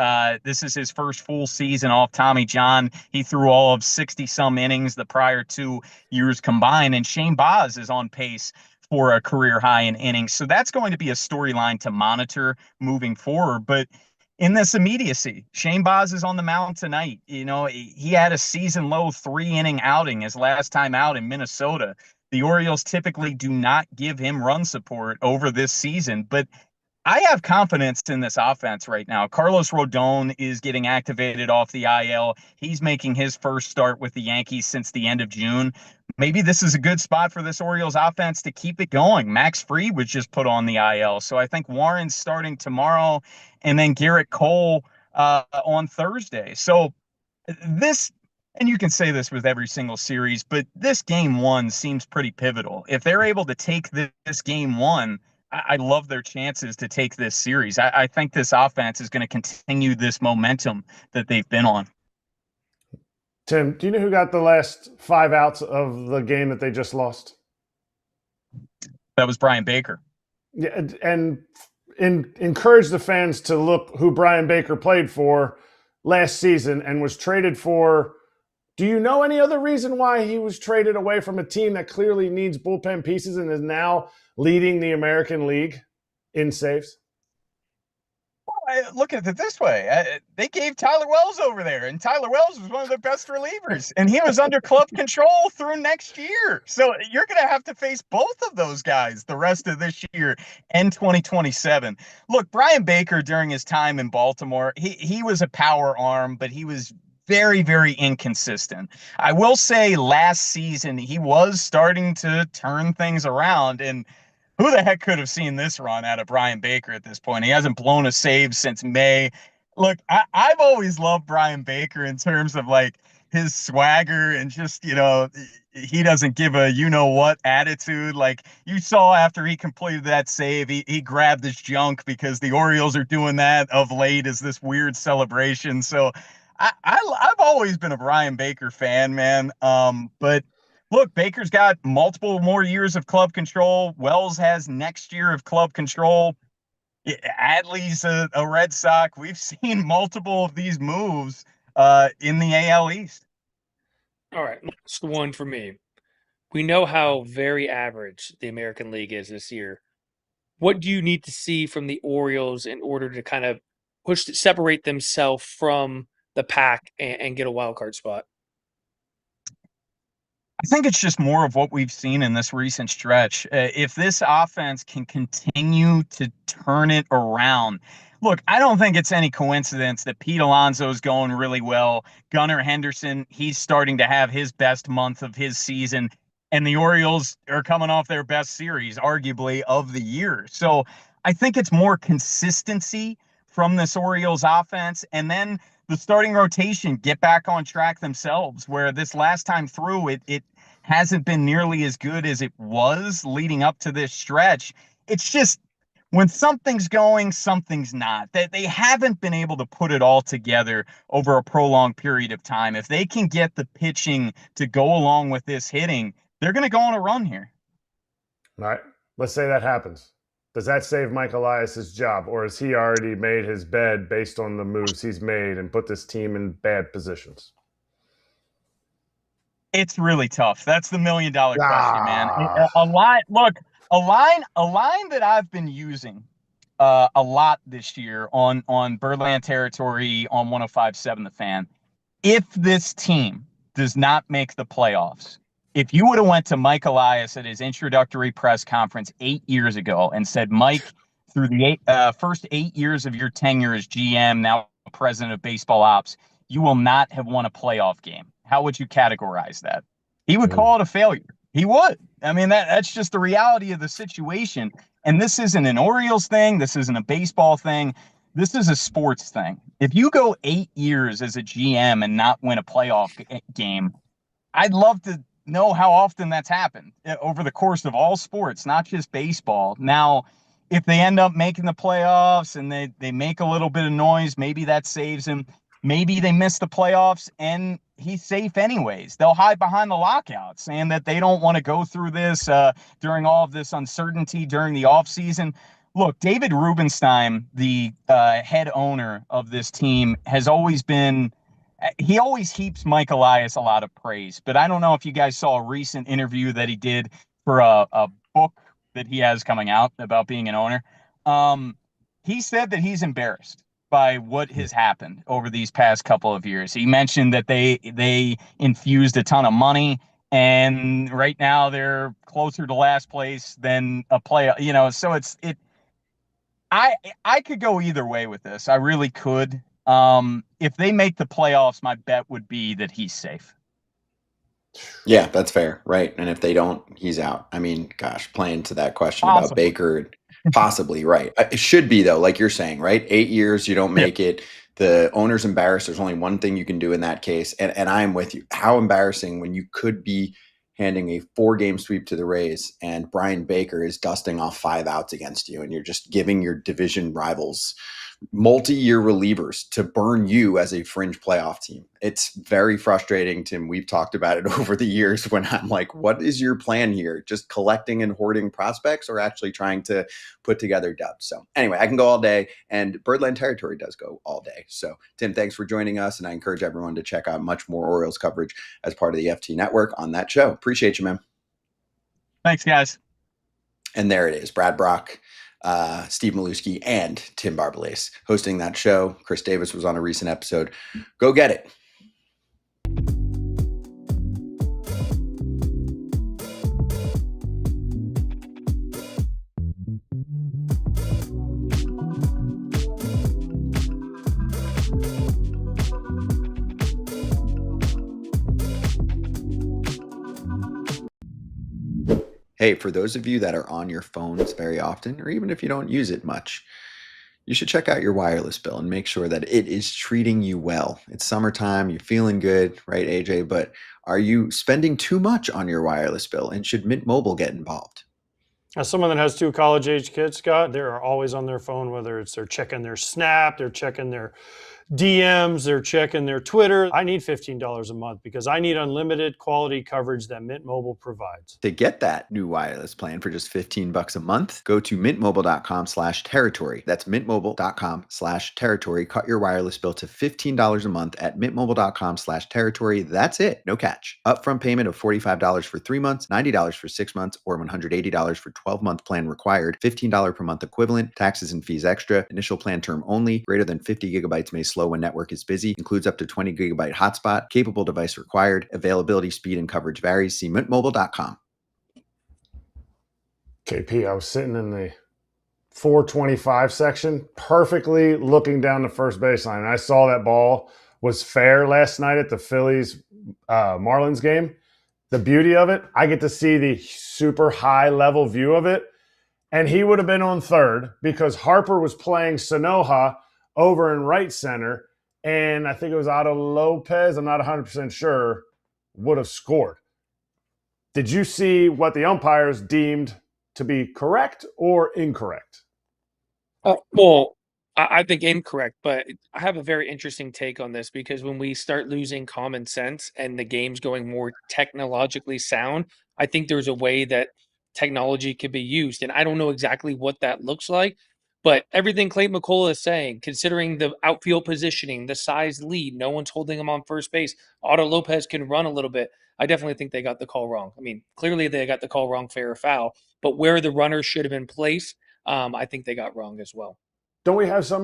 this is his first full season off Tommy John. He threw all of 60-some innings the prior 2 years combined. And Shane Baz is on pace for a career high in innings. So that's going to be a storyline to monitor moving forward. But in this immediacy, Shane Baz is on the mound tonight. You know, he had a season low 3-inning outing his last time out in Minnesota. The Orioles typically do not give him run support over this season, but I have confidence in this offense right now. Carlos Rodón is getting activated off the IL. He's making his first start with the Yankees since the end of June. Maybe this is a good spot for this Orioles offense to keep it going. Max Fried was just put on the IL. So I think Warren's starting tomorrow and then Garrett Cole on Thursday. So this, and you can say this with every single series, but this game 1 seems pretty pivotal. If they're able to take this game 1, I love their chances to take this series. I think this offense is going to continue this momentum that they've been on. Tim, do you know who got the last 5 outs of the game that they just lost? That was Brian Baker. Yeah, and encourage the fans to look who Brian Baker played for last season and was traded for. Do you know any other reason why he was traded away from a team that clearly needs bullpen pieces and is now leading the American League in saves? I look at it this way. They gave Tyler Wells over there, and Tyler Wells was one of their best relievers, and he was under club control through next year. So you're going to have to face both of those guys the rest of this year and 2027. Look, Brian Baker, during his time in Baltimore, he was a power arm, but he was very, very inconsistent. I will say last season, he was starting to turn things around, and who the heck could have seen this run out of Brian Baker at this point? He hasn't blown a save since May. Look, I've always loved Brian Baker in terms of like his swagger and just, you know, he doesn't give a you-know-what attitude. Like you saw after he completed that save, he grabbed his junk because the Orioles are doing that of late as this weird celebration. So I've always been a Brian Baker fan, man. But look, Baker's got multiple more years of club control. Wells has next year of club control. Adley's a Red Sox. We've seen multiple of these moves in the AL East. All right, last one for me. We know how very average the American League is this year. What do you need to see from the Orioles in order to kind of separate themselves from the pack and get a wild card spot? I think it's just more of what we've seen in this recent stretch. If this offense can continue to turn it around, look, I don't think it's any coincidence that Pete Alonso is going really well. Gunnar Henderson, he's starting to have his best month of his season. And the Orioles are coming off their best series, arguably, of the year. So I think it's more consistency from this Orioles offense. And then the starting rotation get back on track themselves, where this last time through it hasn't been nearly as good as it was leading up to this stretch. It's just when something's going, something's not. That they haven't been able to put it all together over a prolonged period of time. If they can get the pitching to go along with this hitting, they're going to go on a run here. All right. Let's say that happens. Does that save Mike Elias's job, or has he already made his bed based on the moves he's made and put this team in bad positions? It's really tough. That's the $1 million question, man. A lot. Look, A line that I've been using a lot this year on Birdland Territory on 105.7 The Fan. If this team does not make the playoffs, if you would have went to Mike Elias at his introductory press conference 8 years ago and said, Mike, through the first 8 years of your tenure as GM, now president of baseball ops, you will not have won a playoff game, how would you categorize that? He would call it a failure. He would. I mean, that's just the reality of the situation. And this isn't an Orioles thing. This isn't a baseball thing. This is a sports thing. If you go 8 years as a GM and not win a playoff game, I'd love to know how often that's happened over the course of all sports, not just baseball. Now, if they end up making the playoffs and they make a little bit of noise, maybe that saves him. Maybe they miss the playoffs and he's safe anyways. They'll hide behind the lockout, saying that they don't want to go through this during all of this uncertainty during the offseason. Look, David Rubenstein, the head owner of this team, has always been – he always heaps Mike Elias a lot of praise. But I don't know if you guys saw a recent interview that he did for a book that he has coming out about being an owner. He said that he's embarrassed by what has happened over these past couple of years. He mentioned that they infused a ton of money, and right now they're closer to last place than a play. So it. I could go either way with this. I really could. If they make the playoffs, my bet would be that he's safe. Yeah, that's fair, right? And if they don't, he's out. I mean, gosh, playing to that question about Baker, possibly, right? It should be, though, like you're saying, right? 8 years, you don't make it. The owner's embarrassed. There's only one thing you can do in that case. And I'm with you. How embarrassing when you could be handing a 4-game sweep to the Rays and Brian Baker is dusting off 5 outs against you, and you're just giving your division rivals multi-year relievers to burn you as a fringe playoff team. It's very frustrating, Tim. We've talked about it over the years when I'm like, what is your plan here? Just collecting and hoarding prospects or actually trying to put together dubs? So anyway, I can go all day, and Birdland Territory does go all day. So Tim, thanks for joining us. And I encourage everyone to check out much more Orioles coverage as part of the FT network on that show. Appreciate you, man. Thanks, guys. And there it is. Brad Brock, Steve Maluski, and Tim Barbalace hosting that show. Chris Davis was on a recent episode. Go get it. Hey, for those of you that are on your phones very often, or even if you don't use it much, you should check out your wireless bill and make sure that it is treating you well. It's summertime, you're feeling good, right, AJ? But are you spending too much on your wireless bill, and should Mint Mobile get involved? As someone that has 2 college-age kids, Scott, they are always on their phone, whether it's they're checking their Snap, they're checking their DMs, they're checking their Twitter. I need $15 a month because I need unlimited quality coverage that Mint Mobile provides. To get that new wireless plan for just $15 a month, go to mintmobile.com/territory. That's mintmobile.com/territory. Cut your wireless bill to $15 a month at mintmobile.com/territory. That's it. No catch. Upfront payment of $45 for 3 months, $90 for 6 months, or $180 for 12-month plan required. $15 per month equivalent. Taxes and fees extra. Initial plan term only. Greater than 50 gigabytes may slow when network is busy. Includes up to 20 gigabyte hotspot. Capable device required. Availability, speed, and coverage varies. See mintmobile.com. KP, I was sitting in the 425 section, perfectly looking down the first baseline. And I saw that ball was fair last night at the Phillies Marlins game. The beauty of it, I get to see the super high level view of it. And he would have been on third because Harper was playing Sanoja over in right center. And I think it was Otto Lopez, I'm not 100% sure, would have scored. Did you see what the umpires deemed to be correct or incorrect? Well, I think incorrect, but I have a very interesting take on this because when we start losing common sense and the game's going more technologically sound, I think there's a way that technology could be used. And I don't know exactly what that looks like, But everything Clay McCullough is saying, considering the outfield positioning, the size lead, no one's holding him on first base. Otto Lopez can run a little bit. I definitely think they got the call wrong. I mean, clearly they got the call wrong, fair or foul, but where the runner should have been placed, I think they got wrong as well. Don't we have so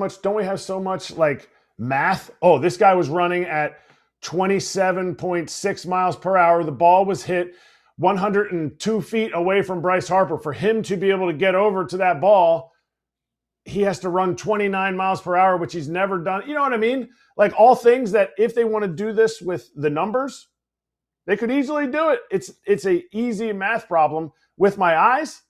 much like math? Oh, this guy was running at 27.6 miles per hour. The ball was hit 102 feet away from Bryce Harper. For him to be able to get over to that ball, he has to run 29 miles per hour, which he's never done. You know what I mean? Like, all things that if they want to do this with the numbers, they could easily do it. It's a easy math problem. With my eyes,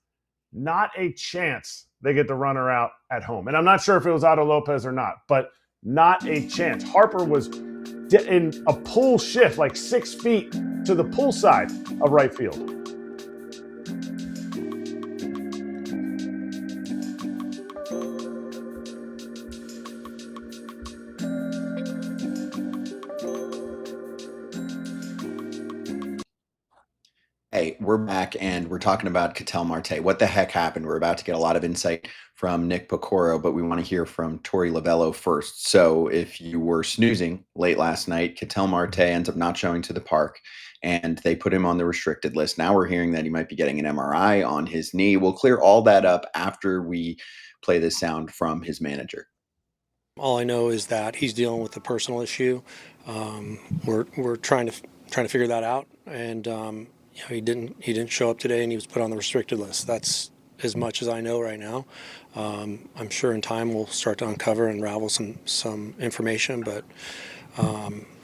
not a chance they get the runner out at home. And I'm not sure if it was Otto Lopez or not, but not a chance. Harper was in a pull shift, like 6 feet to the pull side of right field. Hey, we're back and we're talking about Ketel Marte. What the heck happened? We're about to get a lot of insight from Nick Piecoro, but we want to hear from Torey Lovullo first. So if you were snoozing late last night, Ketel Marte ends up not showing to the park and they put him on the restricted list. Now we're hearing that he might be getting an MRI on his knee. We'll clear all that up after we play this sound from his manager. All I know is that he's dealing with a personal issue. We're trying to figure that out, and he didn't show up today, and he was put on the restricted list. That's as much as I know right now. I'm sure in time we'll start to uncover and unravel some information, but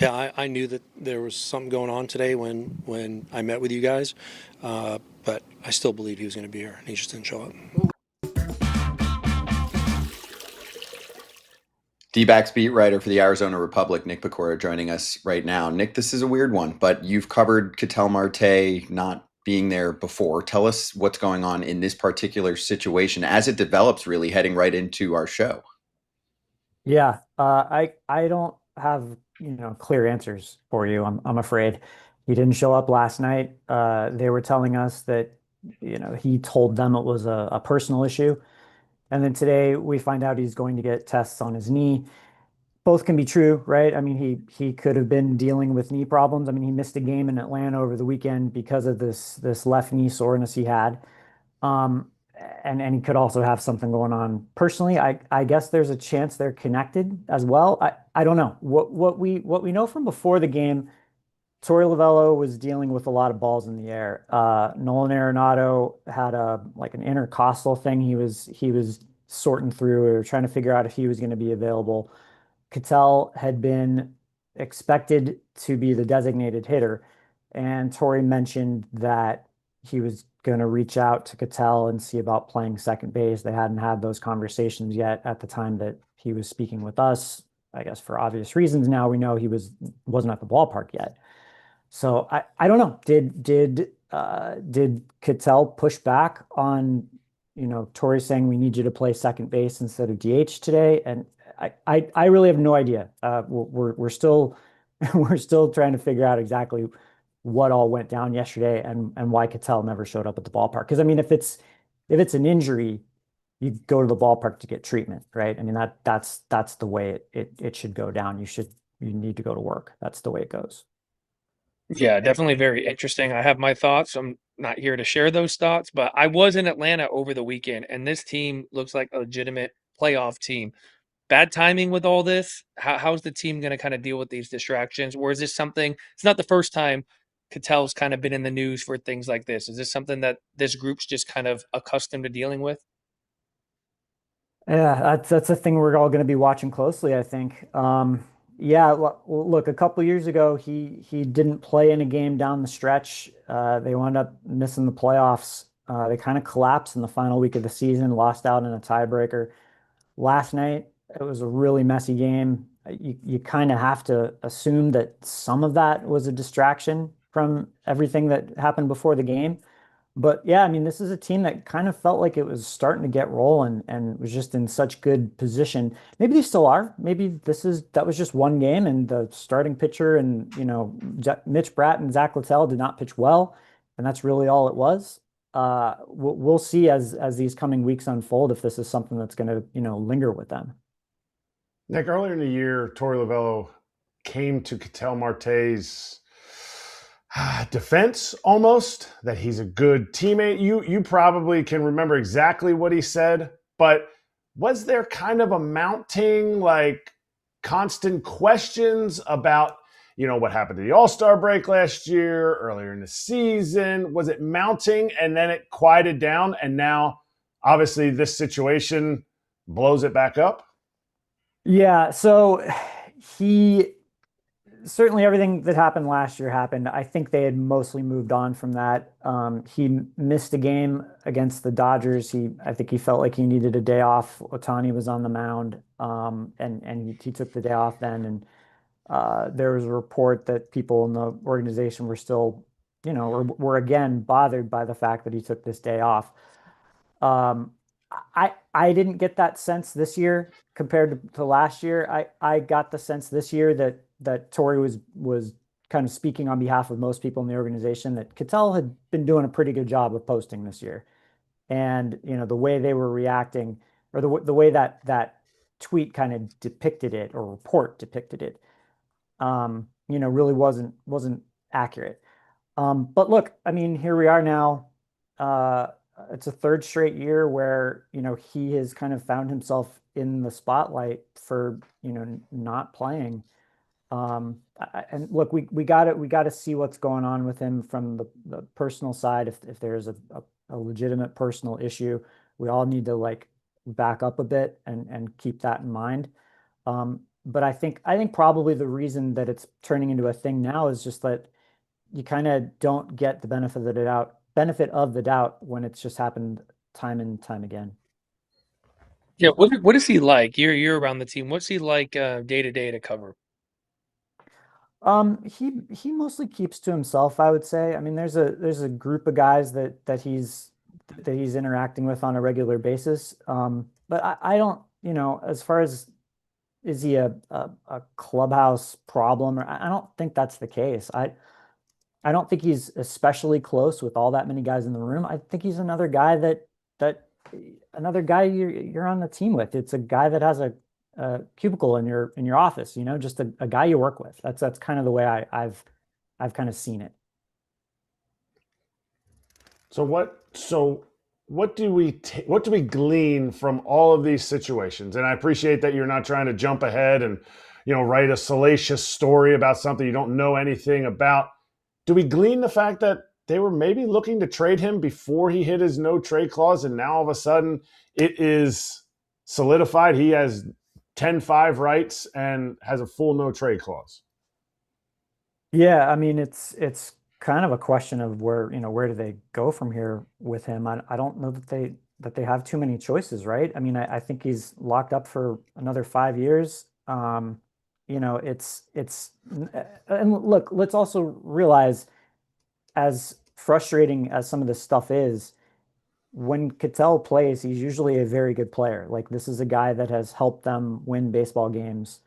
I knew that there was something going on today when I met with you guys, but I still believe he was going to be here, and he just didn't show up. D-backs beat writer for the Arizona Republic, Nick Piecoro, joining us right now. Nick, this is a weird one, but you've covered Ketel Marte not being there before. Tell us what's going on in this particular situation as it develops, really heading right into our show. Yeah, I don't have clear answers for you. I'm afraid. He didn't show up last night. They were telling us that he told them it was a personal issue. And then today we find out he's going to get tests on his knee. Both can be true, right? I mean, he could have been dealing with knee problems. I mean, he missed a game in Atlanta over the weekend because of this left knee soreness he had. And he could also have something going on personally. I guess there's a chance they're connected as well. I don't know. What we know from before the game, Torey Lovullo was dealing with a lot of balls in the air. Nolan Arenado had an intercostal thing he was sorting through. We were trying to figure out if he was going to be available. Ketel had been expected to be the designated hitter, and Torey mentioned that he was going to reach out to Ketel and see about playing second base. They hadn't had those conversations yet at the time that he was speaking with us. I guess for obvious reasons. Now we know he wasn't at the ballpark yet. So I don't know. Did Ketel push back on Torey saying we need you to play second base instead of DH today? And I really have no idea. We're still trying to figure out exactly what all went down yesterday and why Ketel never showed up at the ballpark. Because I mean, if it's an injury, you go to the ballpark to get treatment, right? I mean that's the way it should go down. You need to go to work. That's the way it goes. Yeah, definitely very interesting. I have my thoughts. I'm not here to share those thoughts, but I was in Atlanta over the weekend, and this team looks like a legitimate playoff team. Bad timing with all this. How's the team going to kind of deal with these distractions? Or is this something, it's not the first time Ketel's kind of been in the news for things like this. Is this something that this group's just kind of accustomed to dealing with? Yeah, that's a thing we're all going to be watching closely, I think. Yeah, look, a couple years ago, he didn't play in a game down the stretch. They wound up missing the playoffs. They kind of collapsed in the final week of the season, lost out in a tiebreaker. Last night, it was a really messy game. You kind of have to assume that some of that was a distraction from everything that happened before the game. But yeah, I mean, this is a team that kind of felt like it was starting to get rolling and was just in such good position. Maybe they still are. Maybe that was just one game and the starting pitcher and, Mitch Bratt and Zach Littell did not pitch well. And that's really all it was. we'll see as these coming weeks unfold if this is something that's going to, linger with them. Nick, earlier in the year, Torey Lovullo came to Ketel Marte's defense almost, that he's a good teammate. You probably can remember exactly what he said, but was there kind of a mounting, like, constant questions about, what happened to the All-Star break last year, earlier in the season? Was it mounting and then it quieted down, and now obviously this situation blows it back up? Yeah, so he certainly, everything that happened last year happened. I think they had mostly moved on from that. He missed a game against the Dodgers. I think he felt like he needed a day off. Ohtani was on the mound, and he took the day off then. And there was a report that people in the organization were still, were again bothered by the fact that he took this day off. I didn't get that sense this year compared to last year. I got the sense this year that Torey was kind of speaking on behalf of most people in the organization, that Ketel had been doing a pretty good job of posting this year. And, the way they were reacting, or the way that tweet kind of depicted it, or report depicted it, really wasn't accurate. But look, I mean, here we are now. It's a third straight year where, he has kind of found himself in the spotlight for, not playing. And look, we got to see what's going on with him from the personal side. If there's a legitimate personal issue, we all need to, like, back up a bit and keep that in mind. But I think probably the reason that it's turning into a thing now is just that you kind of don't get the benefit of the doubt when it's just happened time and time again. Yeah, what is he like? You're around the team. What's he like day to day to cover? He mostly keeps to himself, I would say. I mean, there's a group of guys that he's interacting with on a regular basis. But I don't, as far as, is he a clubhouse problem, or I don't think that's the case. I don't think he's especially close with all that many guys in the room. I think he's another guy that another guy you're on the team with. It's a guy that has a cubicle in your office, just a guy you work with. That's kind of the way I've kind of seen it. So what do we glean from all of these situations? And I appreciate that you're not trying to jump ahead and, write a salacious story about something you don't know anything about. Do we glean the fact that they were maybe looking to trade him before he hit his no trade clause, and now all of a sudden it is solidified? He has 10-5 rights and has a full no trade clause. Yeah, I mean, it's kind of a question of where do they go from here with him. I don't know that they have too many choices, right? I mean, I think he's locked up for another 5 years. It's and look, let's also realize, as frustrating as some of this stuff is, when Ketel plays, he's usually a very good player. Like, this is a guy that has helped them win baseball games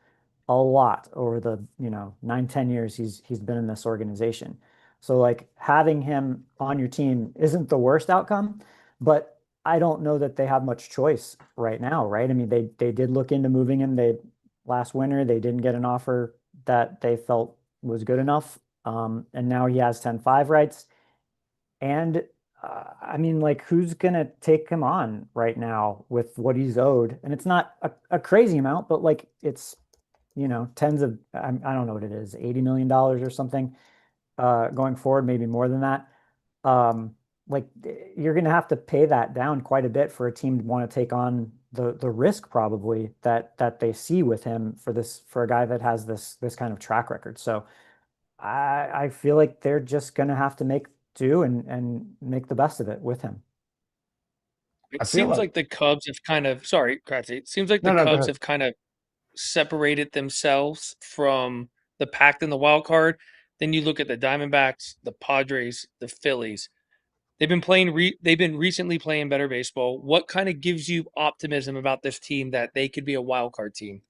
a lot over the 9-10 years he's been in this organization. So, like, having him on your team isn't the worst outcome, but I don't know that they have much choice right now, right? I mean, they did look into moving him. Last winter they didn't get an offer that they felt was good enough, and now he has 10-5 rights. And I mean, like, who's gonna take him on right now with what he's owed? And it's not a crazy amount, but, like, it's tens of, I don't know what it is, $80 million or something going forward, maybe more than that. Like, you're going to have to pay that down quite a bit for a team to want to take on the risk, probably, that they see with him for a guy that has this kind of track record. So I feel like they're just going to have to make do and make the best of it with him. It seems like the Cubs have kind of, sorry, Kratz, it seems like the Cubs have kind of separated themselves from the pact in the wild card. Then you look at the Diamondbacks, the Padres, the Phillies. They've been recently playing better baseball. What kind of gives you optimism about this team that they could be a wild card team?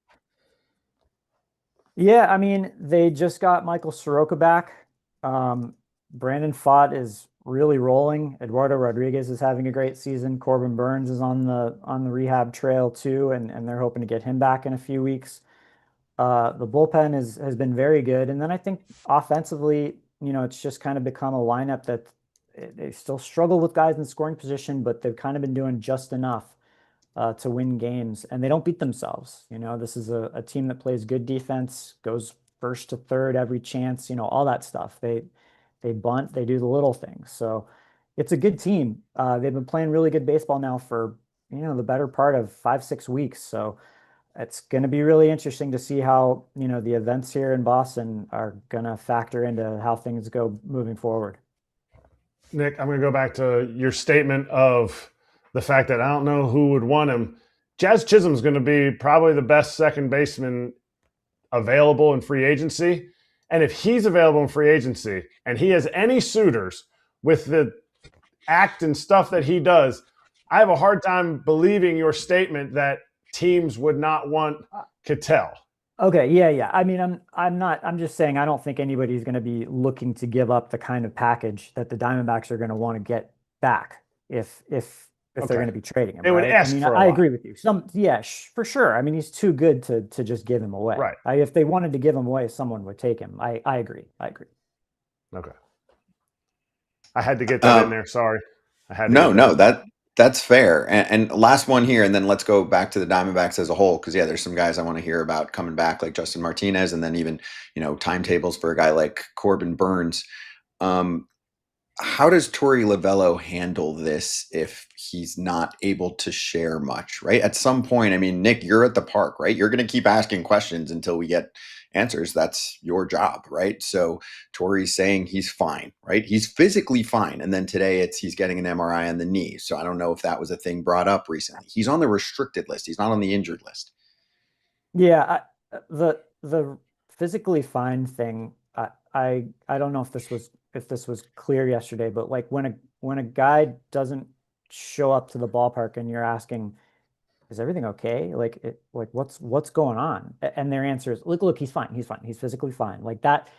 Yeah, I mean, they just got Michael Soroka back. Brandon Pfaadt is really rolling. Eduardo Rodriguez is having a great season. Corbin Burns is on the rehab trail too, and they're hoping to get him back in a few weeks. The bullpen has been very good, and then I think offensively, it's just kind of become a lineup that they still struggle with guys in scoring position, but they've kind of been doing just enough to win games, and they don't beat themselves. This is a team that plays good defense, goes first to third every chance, all that stuff. They bunt, they do the little things. So it's a good team. They've been playing really good baseball now for, the better part of 5-6 weeks. So it's going to be really interesting to see how, the events here in Boston are going to factor into how things go moving forward. Nick, I'm going to go back to your statement of the fact that I don't know who would want him. Jazz Chisholm's going to be probably the best second baseman available in free agency. And if he's available in free agency and he has any suitors with the act and stuff that he does, I have a hard time believing your statement that teams would not want Ketel. Okay, yeah. I mean, I'm just saying I don't think anybody's going to be looking to give up the kind of package that the Diamondbacks are going to want to get back if they're going to be trading him. They would ask for a I lot. agree with you. For sure. I mean, he's too good to just give him away. Right. If they wanted to give him away, someone would take him. I agree. Okay. I had to get that in there. Sorry. That's fair. And last one here, and then let's go back to the Diamondbacks as a whole, because there's some guys I want to hear about coming back, like Justin Martinez, and then even timetables for a guy like Corbin Burns. How does Torey Lovullo handle this if he's not able to share much, right? At some point, I mean, Nick, you're at the park, right? You're going to keep asking questions until we get answers. That's your job, right? So Torey's saying he's fine, right? He's physically fine. And then today he's getting an MRI on the knee. So I don't know if that was a thing brought up recently. He's on the restricted list. He's not on the injured list. Yeah, the physically fine thing, I don't know if this was clear yesterday, but like when a guy doesn't show up to the ballpark and you're asking, is everything okay? Like what's going on? And their answer is, look, he's fine. He's physically fine. Like that.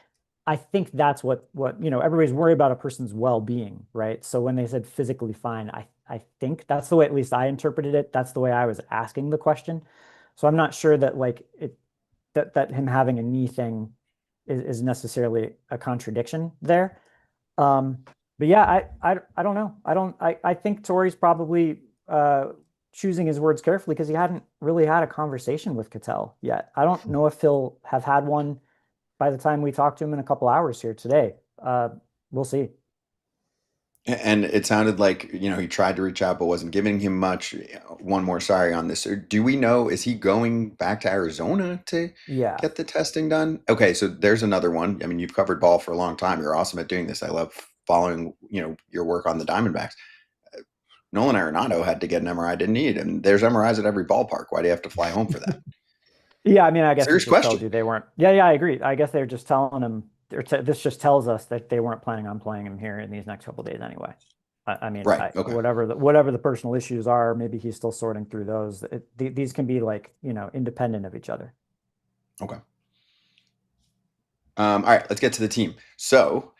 I think that's what everybody's worried about a person's well-being, right? So when they said physically fine, I think that's the way, at least I interpreted it. That's the way I was asking the question. So I'm not sure that that him having a knee thing is necessarily a contradiction there. But yeah, I don't know. I think Torey's probably choosing his words carefully because he hadn't really had a conversation with Ketel yet. I don't know if he'll have had one by the time we talk to him in a couple hours here today. We'll see. And it sounded like, he tried to reach out, but wasn't giving him much. One more sorry on this. Do we know, is he going back to Arizona to get the testing done? Okay, so there's another one. I mean, you've covered ball for a long time. You're awesome at doing this. I love following, your work on the Diamondbacks. Nolan Arenado had to get an MRI, didn't he? And there's MRIs at every ballpark. Why do you have to fly home for that? Yeah, I mean, I guess serious question. Told you they weren't. Yeah, I agree. I guess they're just telling him. This just tells us that they weren't planning on playing him here in these next couple of days anyway. I mean, right. Okay. whatever the personal issues are, maybe he's still sorting through those. These can be independent of each other. Okay. All right, let's get to the team. So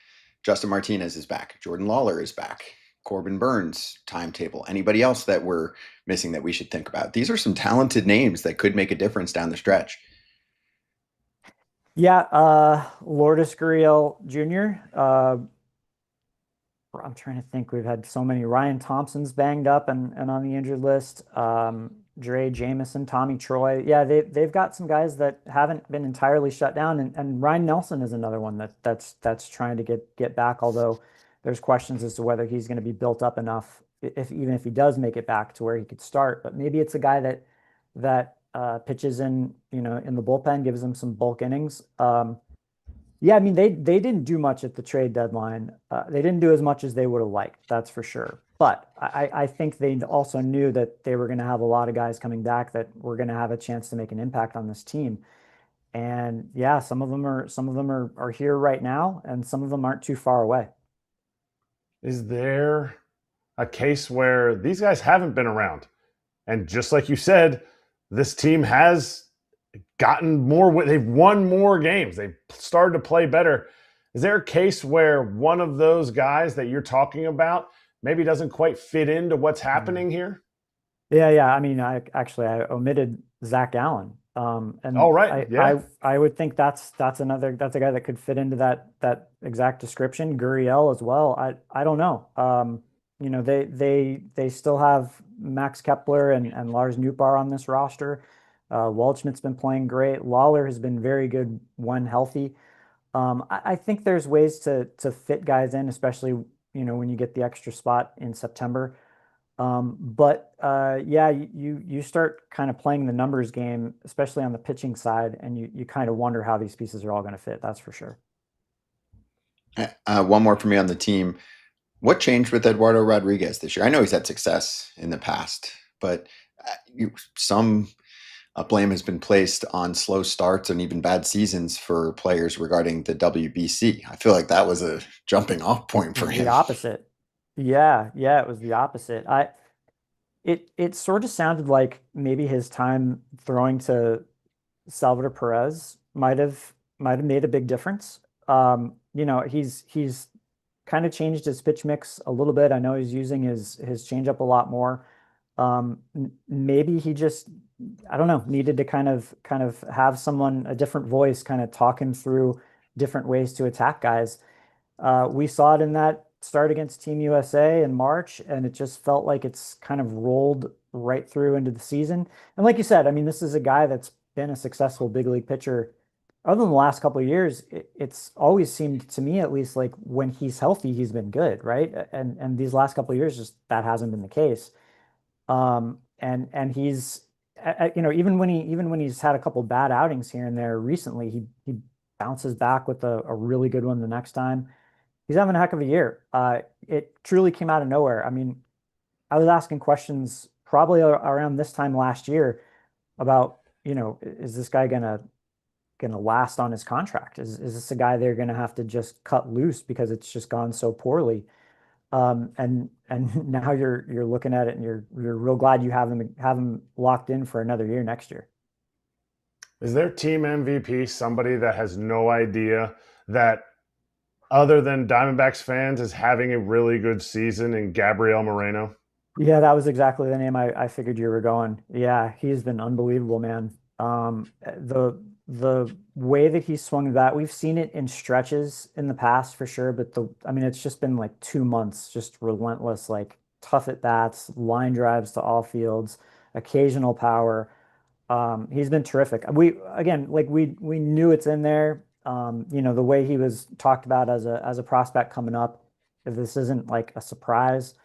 Justin Martinez is back. Jordan Lawler is back. Corbin Burns timetable. Anybody else that we're missing that we should think about? These are some talented names that could make a difference down the stretch. Yeah, Lourdes Gurriel Jr. I'm trying to think. We've had so many. Ryan Thompson's banged up and on the injured list. Dre Jameson, Tommy Troy. Yeah, they've got some guys that haven't been entirely shut down. And Ryan Nelson is another one that's trying to get back. Although there's questions as to whether he's going to be built up enough, even if he does make it back to where he could start. But maybe it's a guy that pitches in the bullpen, gives them some bulk innings. Yeah, I mean, they didn't do much at the trade deadline. They didn't do as much as they would have liked, that's for sure. But I think they also knew that they were going to have a lot of guys coming back that were going to have a chance to make an impact on this team. And yeah, some of them are here right now, and some of them aren't too far away. Is there a case where these guys haven't been around? And just like you said, this team has gotten more. They've won more games. They've started to play better. Is there a case where one of those guys that you're talking about maybe doesn't quite fit into what's happening here? Yeah. I mean, I omitted Zach Allen. I would think that's a guy that could fit into that exact description. Gurriel as well. I don't know. They still have Max Kepler and Lars Nootbaar on this roster. Waldschmidt's been playing great. Lawler has been very good when healthy. I think there's ways to fit guys in, especially when you get the extra spot in September. You start kind of playing the numbers game, especially on the pitching side, and you kind of wonder how these pieces are all going to fit. That's for sure. One more for me on the team. What changed with Eduardo Rodriguez this year? I know he's had success in the past, but some blame has been placed on slow starts and even bad seasons for players regarding the WBC. I feel like that was a jumping off point for him. The opposite. Yeah, it was the opposite. It sort of sounded like maybe his time throwing to Salvador Perez might have made a big difference. He's kind of changed his pitch mix a little bit. I know he's using his changeup a lot more. Maybe he just, I don't know, needed to kind of have someone, a different voice, kind of talk him through different ways to attack guys. We saw it in that start against Team USA in March, and it just felt like it's kind of rolled right through into the season. And like you said, I mean, this is a guy that's been a successful big league pitcher. Other than the last couple of years, it's always seemed to me, at least, like when he's healthy, he's been good, right? And these last couple of years, just that hasn't been the case. And he's, even when he's had a couple bad outings here and there recently, he bounces back with a really good one the next time. He's having a heck of a year. It truly came out of nowhere. I mean, I was asking questions probably around this time last year about, is this guy gonna last on his contract? Is this a guy they're gonna have to just cut loose because it's just gone so poorly? And now you're looking at it and you're real glad you have him locked in for another year next year. Is their team MVP somebody that has no idea that other than Diamondbacks fans is having a really good season in Gabriel Moreno? Yeah, that was exactly the name I figured you were going. Yeah, he's been unbelievable, man. The way that he swung that, we've seen it in stretches in the past for sure, but it's just been like 2 months, just relentless, like tough at bats, line drives to all fields, occasional power. He's been terrific. We knew it's in there. The way he was talked about as a prospect coming up, if this isn't like a surprise,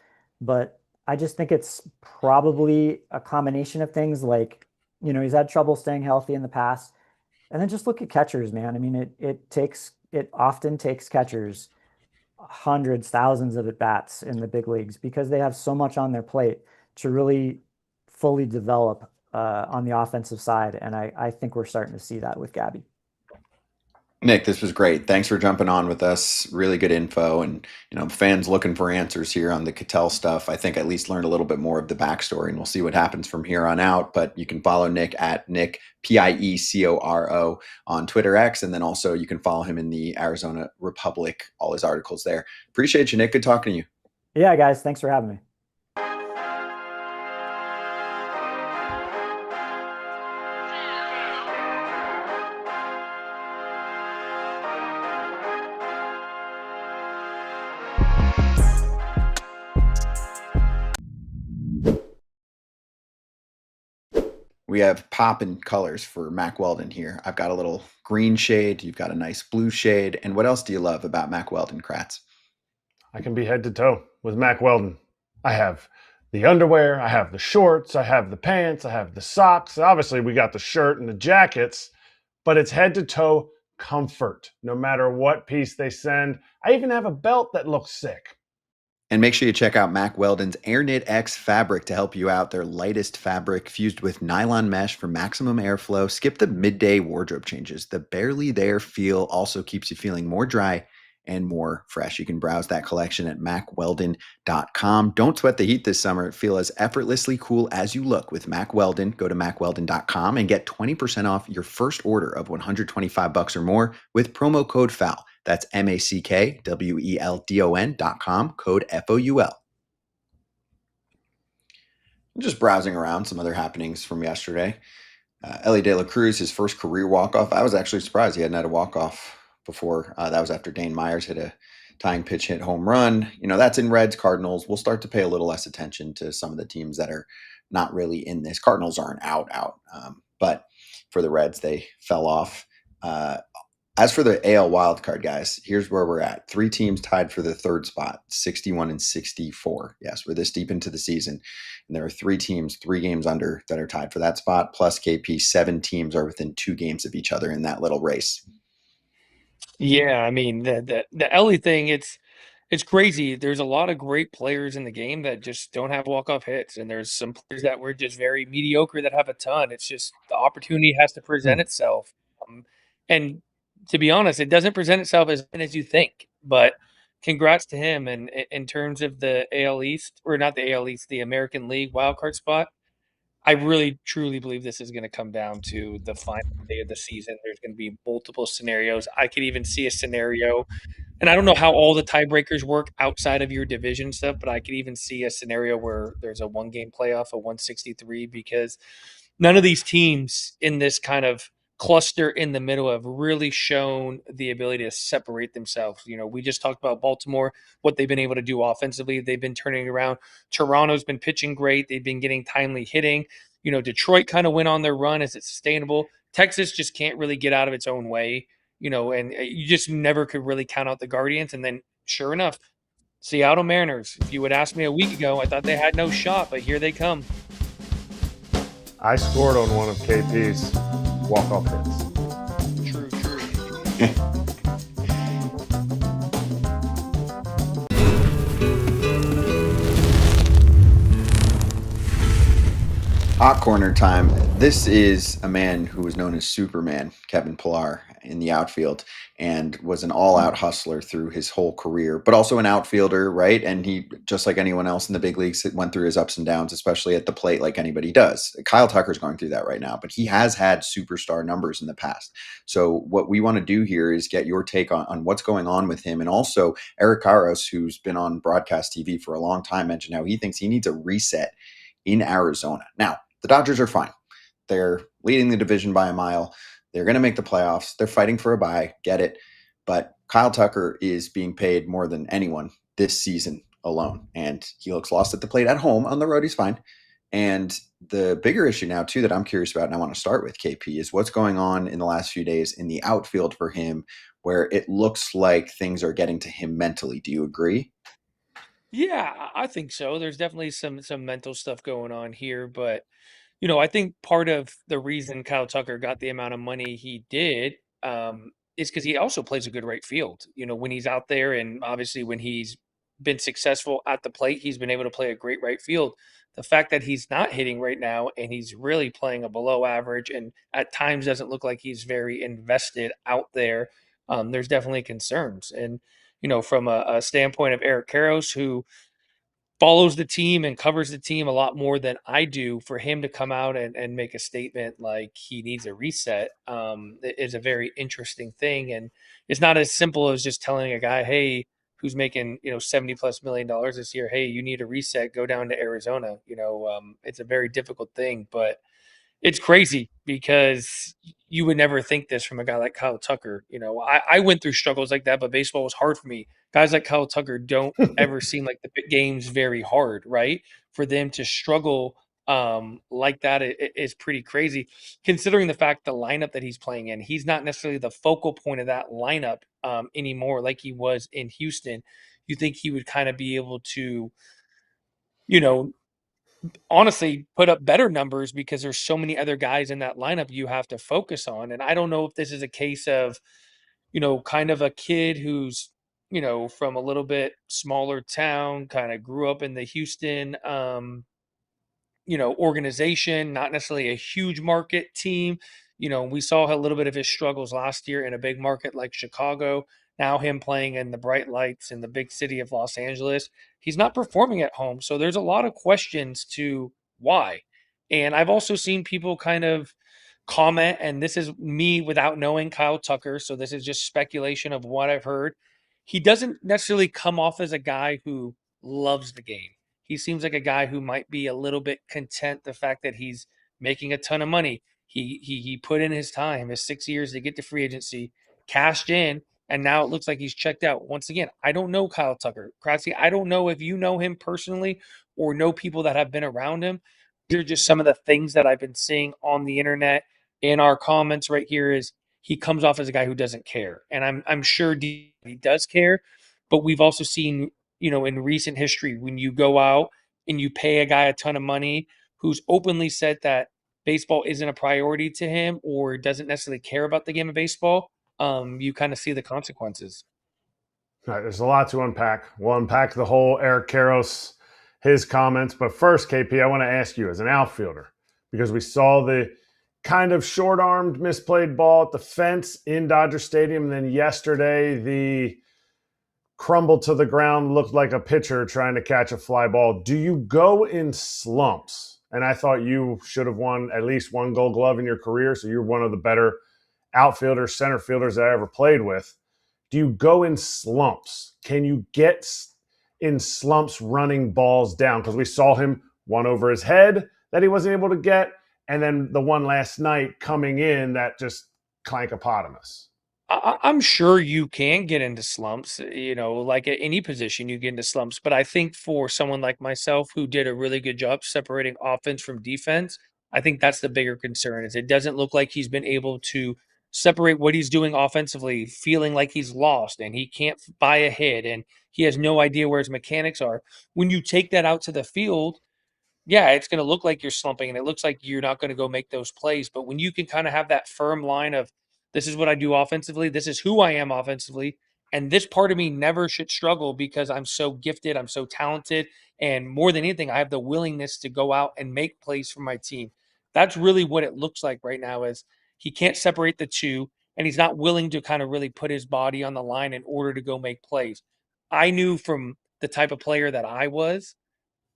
but I just think it's probably a combination of things like, he's had trouble staying healthy in the past. And then just look at catchers, man. I mean, it often takes catchers hundreds, thousands of at-bats in the big leagues because they have so much on their plate to really fully develop on the offensive side. And I think we're starting to see that with Gabby. Nick, this was great. Thanks for jumping on with us. Really good info. And, fans looking for answers here on the Ketel stuff. I think at least learned a little bit more of the backstory, and we'll see what happens from here on out. But you can follow Nick at Nick, Piecoro, on Twitter X. And then also you can follow him in the Arizona Republic, all his articles there. Appreciate you, Nick. Good talking to you. Yeah, guys. Thanks for having me. We have poppin' colors for Mack Weldon here. I've got a little green shade. You've got a nice blue shade. And what else do you love about Mack Weldon, Kratz? I can be head to toe with Mack Weldon. I have the underwear. I have the shorts. I have the pants. I have the socks. Obviously, we got the shirt and the jackets. But it's head to toe comfort, no matter what piece they send. I even have a belt that looks sick. And make sure you check out Mack Weldon's AirKnit X fabric to help you out. Their lightest fabric fused with nylon mesh for maximum airflow. Skip the midday wardrobe changes. The barely there feel also keeps you feeling more dry and more fresh. You can browse that collection at MackWeldon.com. Don't sweat the heat this summer. Feel as effortlessly cool as you look with Mack Weldon. Go to MackWeldon.com and get 20% off your first order of $125 or more with promo code FOUL. That's MACKWELDON.com, code FOUL. Just browsing around some other happenings from yesterday. Elly De La Cruz, his first career walk-off. I was actually surprised he hadn't had a walk-off before. That was after Dane Myers hit a tying pitch hit home run. That's in Reds, Cardinals. We'll start to pay a little less attention to some of the teams that are not really in this. Cardinals aren't out. But for the Reds, they fell off. As for the AL wildcard, guys, here's where we're at. 3 teams tied for the third spot, 61 and 64. Yes, we're this deep into the season. And there are 3 teams, 3 games under, that are tied for that spot. Plus KP, 7 teams are within 2 games of each other in that little race. Yeah, I mean the Ellie thing, it's crazy. There's a lot of great players in the game that just don't have walk-off hits, and there's some players that were just very mediocre that have a ton. It's just the opportunity has to present itself. And to be honest, it doesn't present itself as often as you think. But congrats to him. And in terms of the AL East, or not the AL East, the American League wildcard spot, I really truly believe this is going to come down to the final day of the season. There's going to be multiple scenarios. I could even see a scenario, and I don't know how all the tiebreakers work outside of your division stuff, but I could even see a scenario where there's a 1-game playoff, a 163, because none of these teams in this kind of cluster in the middle have really shown the ability to separate themselves. We just talked about Baltimore, what they've been able to do offensively. They've been turning it around. Toronto's been pitching great. They've been getting timely hitting. Detroit kind of went on their run. Is it sustainable? Texas just can't really get out of its own way, and you just never could really count out the Guardians. And then sure enough, Seattle Mariners. If you would ask me a week ago, I thought they had no shot, but here they come. I scored on one of KP's walk-off hits. True. Hot corner time. This is a man who was known as Superman, Kevin Pillar, in the outfield, and was an all-out hustler through his whole career, but also an outfielder, right? And he, just like anyone else in the big leagues, went through his ups and downs, especially at the plate, like anybody does. Kyle Tucker's going through that right now, but he has had superstar numbers in the past. So what we want to do here is get your take on what's going on with him. And also Eric Karros, who's been on broadcast TV for a long time, mentioned how he thinks he needs a reset in Arizona. Now, the Dodgers are fine. They're leading the division by a mile. They're going to make the playoffs. They're fighting for a bye. Get it. But Kyle Tucker is being paid more than anyone this season alone. And he looks lost at the plate. At home, on the road, he's fine. And the bigger issue now, too, that I'm curious about, and I want to start with, KP, is what's going on in the last few days in the outfield for him, where it looks like things are getting to him mentally. Do you agree? Yeah, I think so. There's definitely some mental stuff going on here, but I think part of the reason Kyle Tucker got the amount of money he did, is because he also plays a good right field. When he's out there, and obviously when he's been successful at the plate, he's been able to play a great right field. The fact that he's not hitting right now and he's really playing a below average, and at times doesn't look like he's very invested out there, there's definitely concerns. And from a standpoint of Eric Karros, who follows the team and covers the team a lot more than I do, for him to come out and make a statement like he needs a reset, is a very interesting thing. And it's not as simple as just telling a guy, hey, who's making, $70+ million this year, hey, you need a reset, go down to Arizona. It's a very difficult thing, but it's crazy because you would never think this from a guy like Kyle Tucker. I went through struggles like that, but baseball was hard for me. Guys like Kyle Tucker don't ever seem like the big game's very hard, right? For them to struggle like that is pretty crazy, considering the fact the lineup that he's playing in. He's not necessarily the focal point of that lineup anymore, like he was in Houston. You think he would kind of be able to, you know, honestly put up better numbers because there's so many other guys in that lineup you have to focus on. And I don't know if this is a case of, kind of a kid who's, from a little bit smaller town, kind of grew up in the Houston, organization, not necessarily a huge market team. We saw a little bit of his struggles last year in a big market like Chicago. Now him playing in the bright lights in the big city of Los Angeles, he's not performing at home. So there's a lot of questions to why. And I've also seen people kind of comment, and this is me without knowing Kyle Tucker, so this is just speculation of what I've heard. He doesn't necessarily come off as a guy who loves the game. He seems like a guy who might be a little bit content the fact that he's making a ton of money. He put in his time, his 6 years to get to free agency, cashed in, and now it looks like he's checked out. Once again, I don't know Kyle Tucker. Kratz, I don't know if you know him personally or know people that have been around him. These are just some of the things that I've been seeing on the internet in our comments right here. Is he comes off as a guy who doesn't care. And I'm sure he does care, but we've also seen, in recent history, when you go out and you pay a guy a ton of money who's openly said that baseball isn't a priority to him or doesn't necessarily care about the game of baseball, you kind of see the consequences. All right, there's a lot to unpack. We'll unpack the whole Eric Karros, his comments. But first, KP, I want to ask you as an outfielder, because we saw the kind of short-armed misplayed ball at the fence in Dodger Stadium. And then yesterday, the crumble to the ground looked like a pitcher trying to catch a fly ball. Do you go in slumps? And I thought you should have won at least one Gold Glove in your career, so you're one of the better outfielders, center fielders that I ever played with. Do you go in slumps? Can you get in slumps running balls down? Because we saw him one over his head that he wasn't able to get, and then the one last night coming in that just clankopotamus. I'm sure you can get into slumps, like at any position, you get into slumps. But I think for someone like myself who did a really good job separating offense from defense, I think that's the bigger concern. Is it doesn't look like he's been able to separate what he's doing offensively, feeling like he's lost and he can't buy a hit and he has no idea where his mechanics are. When you take that out to the field, yeah, it's going to look like you're slumping and it looks like you're not going to go make those plays. But when you can kind of have that firm line of, this is what I do offensively, this is who I am offensively, and this part of me never should struggle because I'm so gifted, I'm so talented, and more than anything, I have the willingness to go out and make plays for my team. That's really what it looks like right now is he can't separate the two, and he's not willing to kind of really put his body on the line in order to go make plays. I knew from the type of player that I was,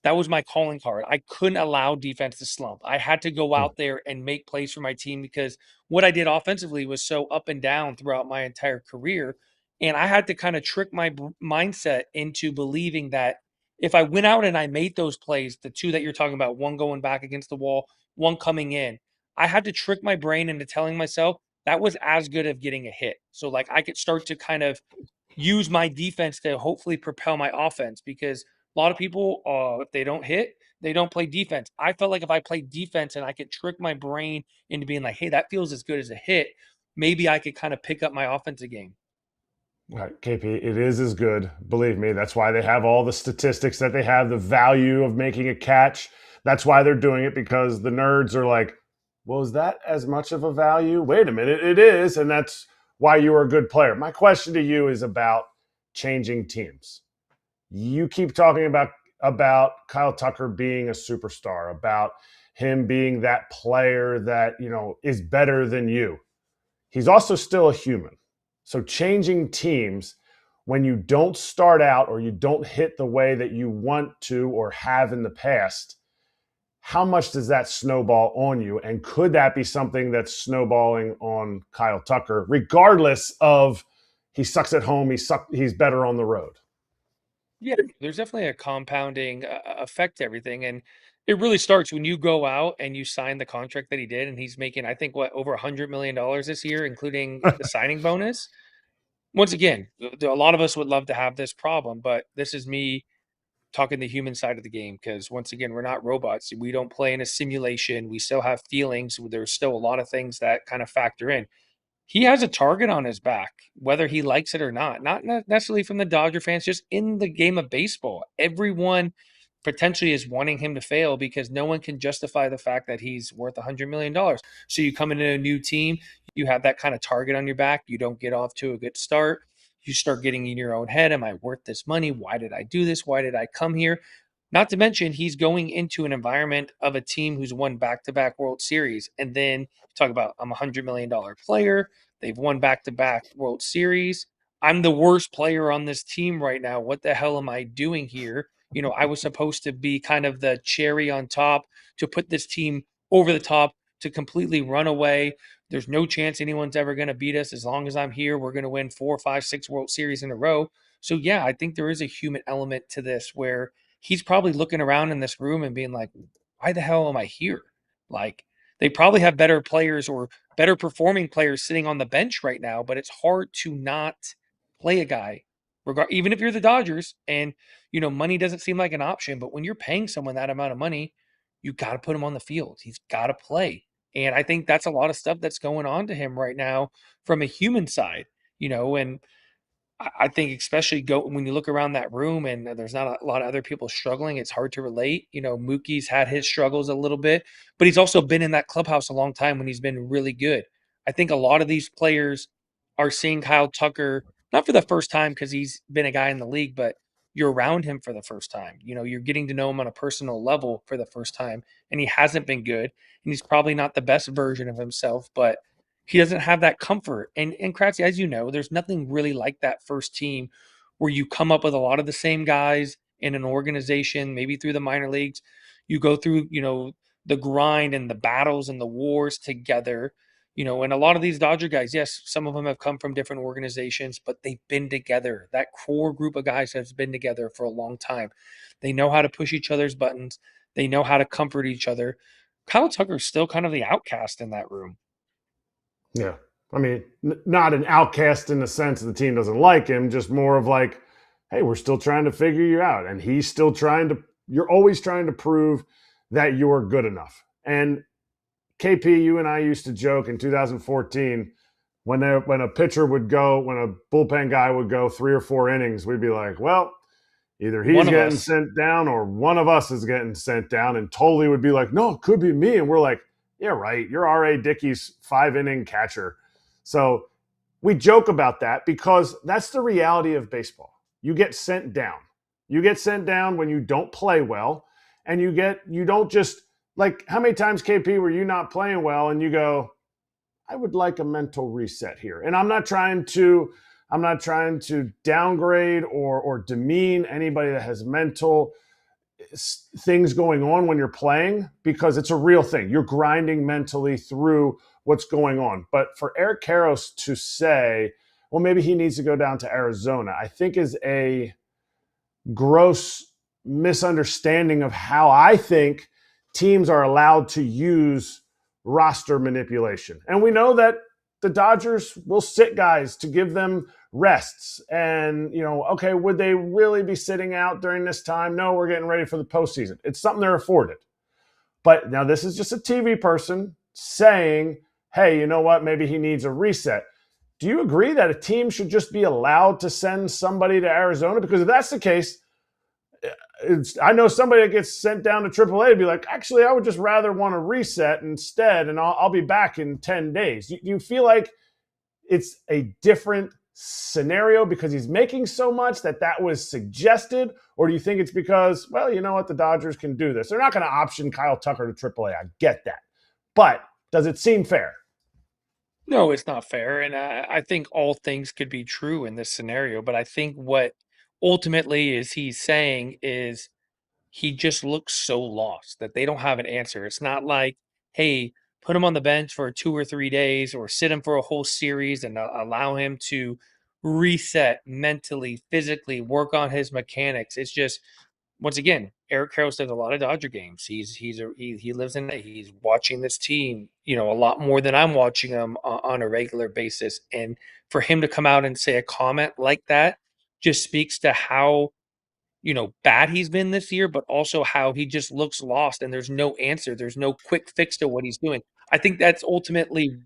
that was my calling card. I couldn't allow defense to slump. I had to go out there and make plays for my team because what I did offensively was so up and down throughout my entire career. And I had to kind of trick my mindset into believing that if I went out and I made those plays, the two that you're talking about, one going back against the wall, one coming in, I had to trick my brain into telling myself that was as good of getting a hit. So like I could start to kind of use my defense to hopefully propel my offense because a lot of people, if they don't hit, they don't play defense. I felt like if I played defense and I could trick my brain into being like, hey, that feels as good as a hit, maybe I could kind of pick up my offensive game. All right, KP, it is as good. Believe me, that's why they have all the statistics that they have, the value of making a catch. That's why they're doing it, because the nerds are like, well, is that as much of a value? Wait a minute, it is, and that's why you are a good player. My question to you is about changing teams. You keep talking about Kyle Tucker being a superstar, about him being that player that, is better than you. He's also still a human. So changing teams when you don't start out or you don't hit the way that you want to or have in the past, how much does that snowball on you? And could that be something that's snowballing on Kyle Tucker, regardless of he sucks at home, he's better on the road? Yeah, there's definitely a compounding effect to everything. And it really starts when you go out and you sign the contract that he did. And he's making, I think, over $100 million this year, including the signing bonus. Once again, a lot of us would love to have this problem, but this is me talking the human side of the game because once again, we're not robots. We don't play in a simulation. We still have feelings. There's still a lot of things that kind of factor in. He has a target on his back, whether he likes it or not necessarily from the Dodger fans, just in the game of baseball. Everyone potentially is wanting him to fail because no one can justify the fact that he's worth $100 million. So you come into a new team, you have that kind of target on your back. You don't get off to a good start. You start getting in your own head. Am I worth this money? Why did I do this? Why did I come here? Not to mention, he's going into an environment of a team who's won back-to-back World Series. And then talk about, I'm a $100 million player. They've won back-to-back World Series. I'm the worst player on this team right now. What the hell am I doing here? I was supposed to be kind of the cherry on top to put this team over the top to completely run away. There's no chance anyone's ever going to beat us. As long as I'm here, we're going to win 4, 5, 6 World Series in a row. So yeah, I think there is a human element to this where he's probably looking around in this room and being like, why the hell am I here? Like, they probably have better players or better performing players sitting on the bench right now, but it's hard to not play a guy, even if you're the Dodgers and money doesn't seem like an option. But when you're paying someone that amount of money, you got to put him on the field. He's got to play. And I think that's a lot of stuff that's going on to him right now from a human side, and I think especially when you look around that room and there's not a lot of other people struggling, it's hard to relate. Mookie's had his struggles a little bit, but he's also been in that clubhouse a long time when he's been really good. I think a lot of these players are seeing Kyle Tucker, not for the first time because he's been a guy in the league, but you're around him for the first time. You're getting to know him on a personal level for the first time, and he hasn't been good. And he's probably not the best version of himself, but he doesn't have that comfort. And Kratz, as you know, there's nothing really like that first team where you come up with a lot of the same guys in an organization, maybe through the minor leagues. You go through, the grind and the battles and the wars together. And a lot of these Dodger guys, yes, some of them have come from different organizations, but they've been together. That core group of guys has been together for a long time. They know how to push each other's buttons. They know how to comfort each other. Kyle Tucker's still kind of the outcast in that room. Yeah. I mean, not an outcast in the sense the team doesn't like him, just more of like, hey, we're still trying to figure you out. And he's still you're always trying to prove that you're good enough. And KP, you and I used to joke in 2014 when a bullpen guy would go 3 or 4 innings, we'd be like, well, either he's getting sent down or one of us is getting sent down. And Tolley would be like, no, it could be me. And we're like, yeah, right. You're R.A. Dickey's 5-inning catcher. So we joke about that because that's the reality of baseball. You get sent down. You get sent down when you don't play well. And you don't just, like, how many times, KP, were you not playing well and you go, I would like a mental reset here. And I'm not trying to downgrade or demean anybody that has mental things going on when you're playing, because it's a real thing. You're grinding mentally through what's going on. But for Eric Karros to say, well, maybe he needs to go down to Arizona, I think is a gross misunderstanding of how I think teams are allowed to use roster manipulation. And we know that the Dodgers will sit guys to give them rests. And, okay, would they really be sitting out during this time? No, we're getting ready for the postseason. It's something they're afforded. But now this is just a TV person saying, hey, you know what? Maybe he needs a reset. Do you agree that a team should just be allowed to send somebody to Arizona? Because if that's the case, I know somebody that gets sent down to AAA to be like, actually, I would just rather want to reset instead, and I'll be back in 10 days. Do you feel like it's a different scenario because he's making so much that was suggested? Or do you think it's because, well, you know what, the Dodgers can do this? They're not going to option Kyle Tucker to AAA. I get that. But does it seem fair? No, it's not fair. And I think all things could be true in this scenario. But I think what ultimately is he's saying is he just looks so lost that they don't have an answer. It's not like, hey, put him on the bench for 2 or 3 days or sit him for a whole series and allow him to reset mentally, physically, work on his mechanics. It's just, once again, Eric Karros does a lot of Dodger games. He lives in it. He's watching this team, a lot more than I'm watching them on a regular basis. And for him to come out and say a comment like that just speaks to how bad he's been this year, but also how he just looks lost and there's no answer. There's no quick fix to what he's doing. I think that's ultimately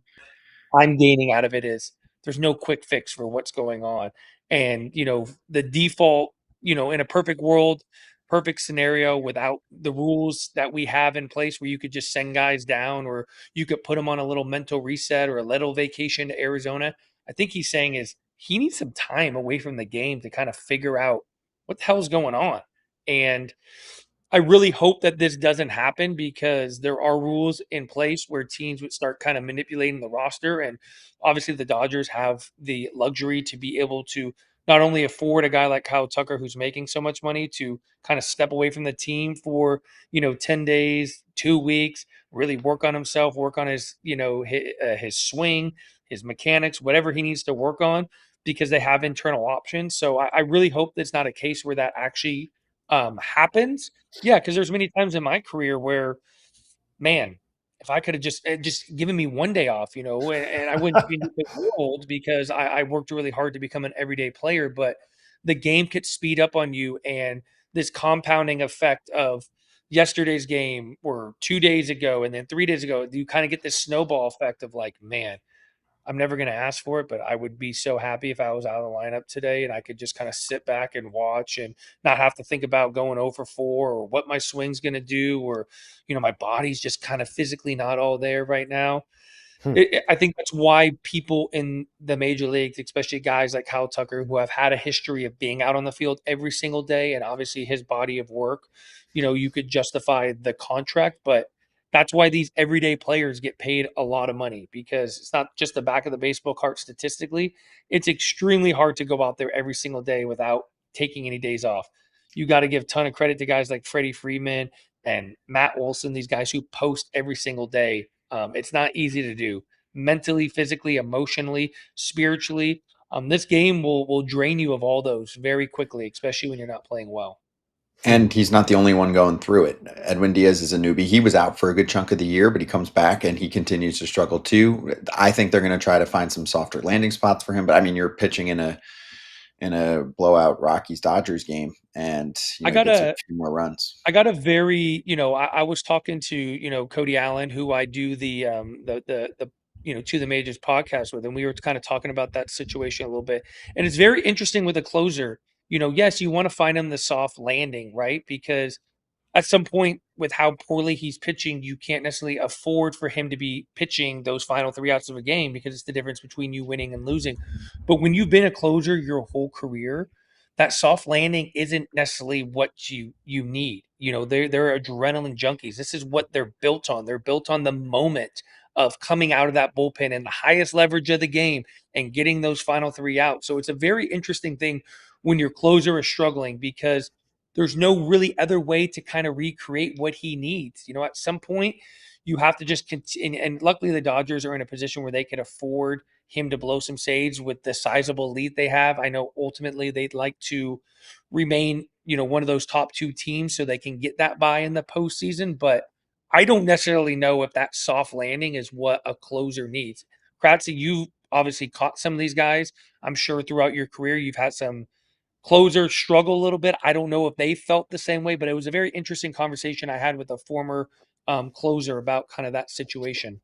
I'm gaining out of it is there's no quick fix for what's going on. And, the default, in a perfect world, perfect scenario without the rules that we have in place where you could just send guys down or you could put them on a little mental reset or a little vacation to Arizona. I think he's saying is he needs some time away from the game to kind of figure out what the hell's going on. And I really hope that this doesn't happen because there are rules in place where teams would start kind of manipulating the roster. And obviously the Dodgers have the luxury to be able to not only afford a guy like Kyle Tucker who's making so much money to kind of step away from the team for 10 days, 2 weeks, really work on himself, work on his his swing, his mechanics, whatever he needs to work on, because they have internal options. So I really hope that's not a case where that actually happens. Yeah, because there's many times in my career where, man, if I could have just given me one day off, and I wouldn't change the world because I worked really hard to become an everyday player. But the game could speed up on you, and this compounding effect of yesterday's game or 2 days ago and then 3 days ago, you kind of get this snowball effect of like, man, I'm never going to ask for it, but I would be so happy if I was out of the lineup today and I could just kind of sit back and watch and not have to think about going over 4 or what my swing's going to do, or, my body's just kind of physically not all there right now. I think that's why people in the major leagues, especially guys like Kyle Tucker, who have had a history of being out on the field every single day, and obviously his body of work, you could justify the contract, but that's why these everyday players get paid a lot of money, because it's not just the back of the baseball card statistically. It's extremely hard to go out there every single day without taking any days off. You got to give a ton of credit to guys like Freddie Freeman and Matt Olson, these guys who post every single day. It's not easy to do mentally, physically, emotionally, spiritually. This game will drain you of all those very quickly, especially when you're not playing well. And he's not the only one going through it. Edwin Diaz is a newbie. He was out for a good chunk of the year, but he comes back and he continues to struggle too. I think they're going to try to find some softer landing spots for him. But I mean, you're pitching in a blowout Rockies Dodgers game, and I got a few more runs. I got a very, I was talking to, Cody Allen, who I do the To the Majors podcast with, and we were kind of talking about that situation a little bit. And it's very interesting with a closer. Yes, you want to find him the soft landing, right? Because at some point, with how poorly he's pitching, you can't necessarily afford for him to be pitching those final 3 outs of a game, because it's the difference between you winning and losing. But when you've been a closer your whole career, that soft landing isn't necessarily what you need. They're adrenaline junkies. This is what they're built on. They're built on the moment of coming out of that bullpen and the highest leverage of the game and getting those final 3 outs. So it's a very interesting thing when your closer is struggling, because there's no really other way to kind of recreate what he needs. At some point, you have to just continue. And luckily, the Dodgers are in a position where they can afford him to blow some saves with the sizable lead they have. I know ultimately they'd like to remain, one of those top 2 teams so they can get that bye in the postseason. But I don't necessarily know if that soft landing is what a closer needs. Kratz, you obviously caught some of these guys. I'm sure throughout your career you've had some closers struggle a little bit. I don't know if they felt the same way, but it was a very interesting conversation I had with a former closer about kind of that situation.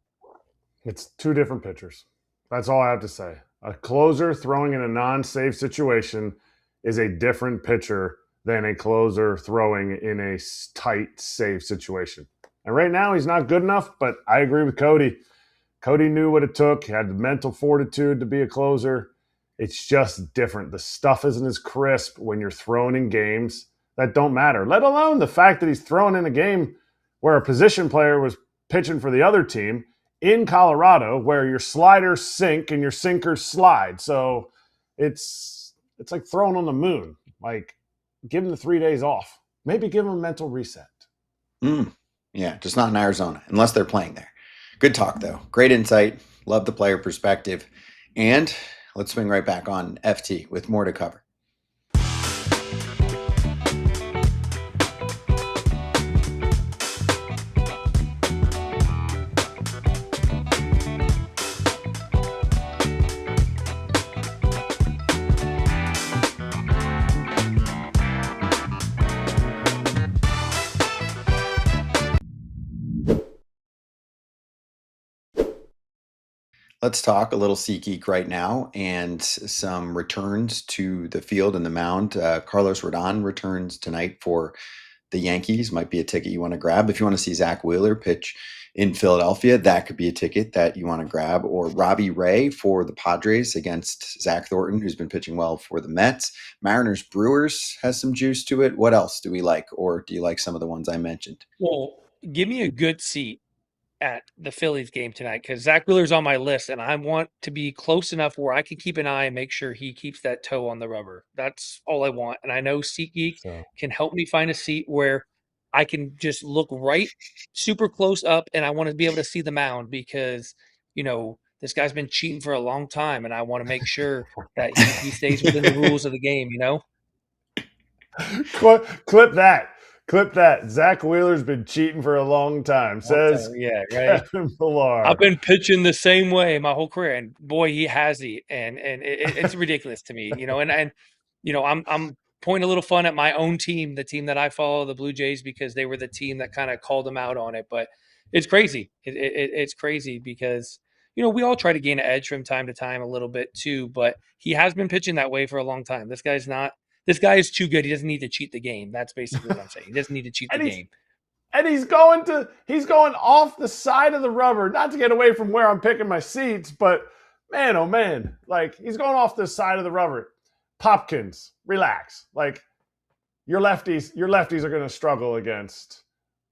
It's 2 different pitchers. That's all I have to say. A closer throwing in a non-save situation is a different pitcher than a closer throwing in a tight, save situation. And right now, he's not good enough, but I agree with Cody. Cody knew what it took. He had the mental fortitude to be a closer. It's just different. The stuff isn't as crisp when you're throwing in games that don't matter, let alone the fact that he's throwing in a game where a position player was pitching for the other team in Colorado, where your sliders sink and your sinkers slide. So it's like throwing on the moon. Like, give him the 3 days off. Maybe give him a mental reset. Yeah, just not in Arizona, unless they're playing there. Good talk, though. Great insight. Love the player perspective. And let's swing right back on FT with more to cover. Let's talk a little SeatGeek right now and some returns to the field and the mound. Carlos Rodón returns tonight for the Yankees. Might be a ticket you want to grab. If you want to see Zach Wheeler pitch in Philadelphia, that could be a ticket that you want to grab. Or Robbie Ray for the Padres against Zach Thornton, who's been pitching well for the Mets. Mariners Brewers has some juice to it. What else do we like? Or do you like some of the ones I mentioned? Well, give me a good seat at the Phillies game tonight because Zach Wheeler's on my list, and I want to be close enough where I can keep an eye and make sure he keeps that toe on the rubber. That's all I want. And I know SeatGeek can help me find a seat where I can just look right super close up, and I want to be able to see the mound because, this guy's been cheating for a long time, and I want to make sure that he stays within the rules of the game, Clip that. Clip that. Zach Wheeler's been cheating for a long time, says yeah, right. Kevin Millar. I've been pitching the same way my whole career, and boy, he has he. And it's ridiculous to me, I'm pointing a little fun at my own team, the team that I follow, the Blue Jays, because they were the team that kind of called him out on it. But it's crazy. It's crazy because we all try to gain an edge from time to time a little bit too, but he has been pitching that way for a long time. This guy is too good. He doesn't need to cheat the game. That's basically what I'm saying. He doesn't need to cheat the game. And he's going off the side of the rubber, not to get away from where I'm picking my seats, but man, oh man, like he's going off the side of the rubber. Popkins, relax. Like your lefties are going to struggle against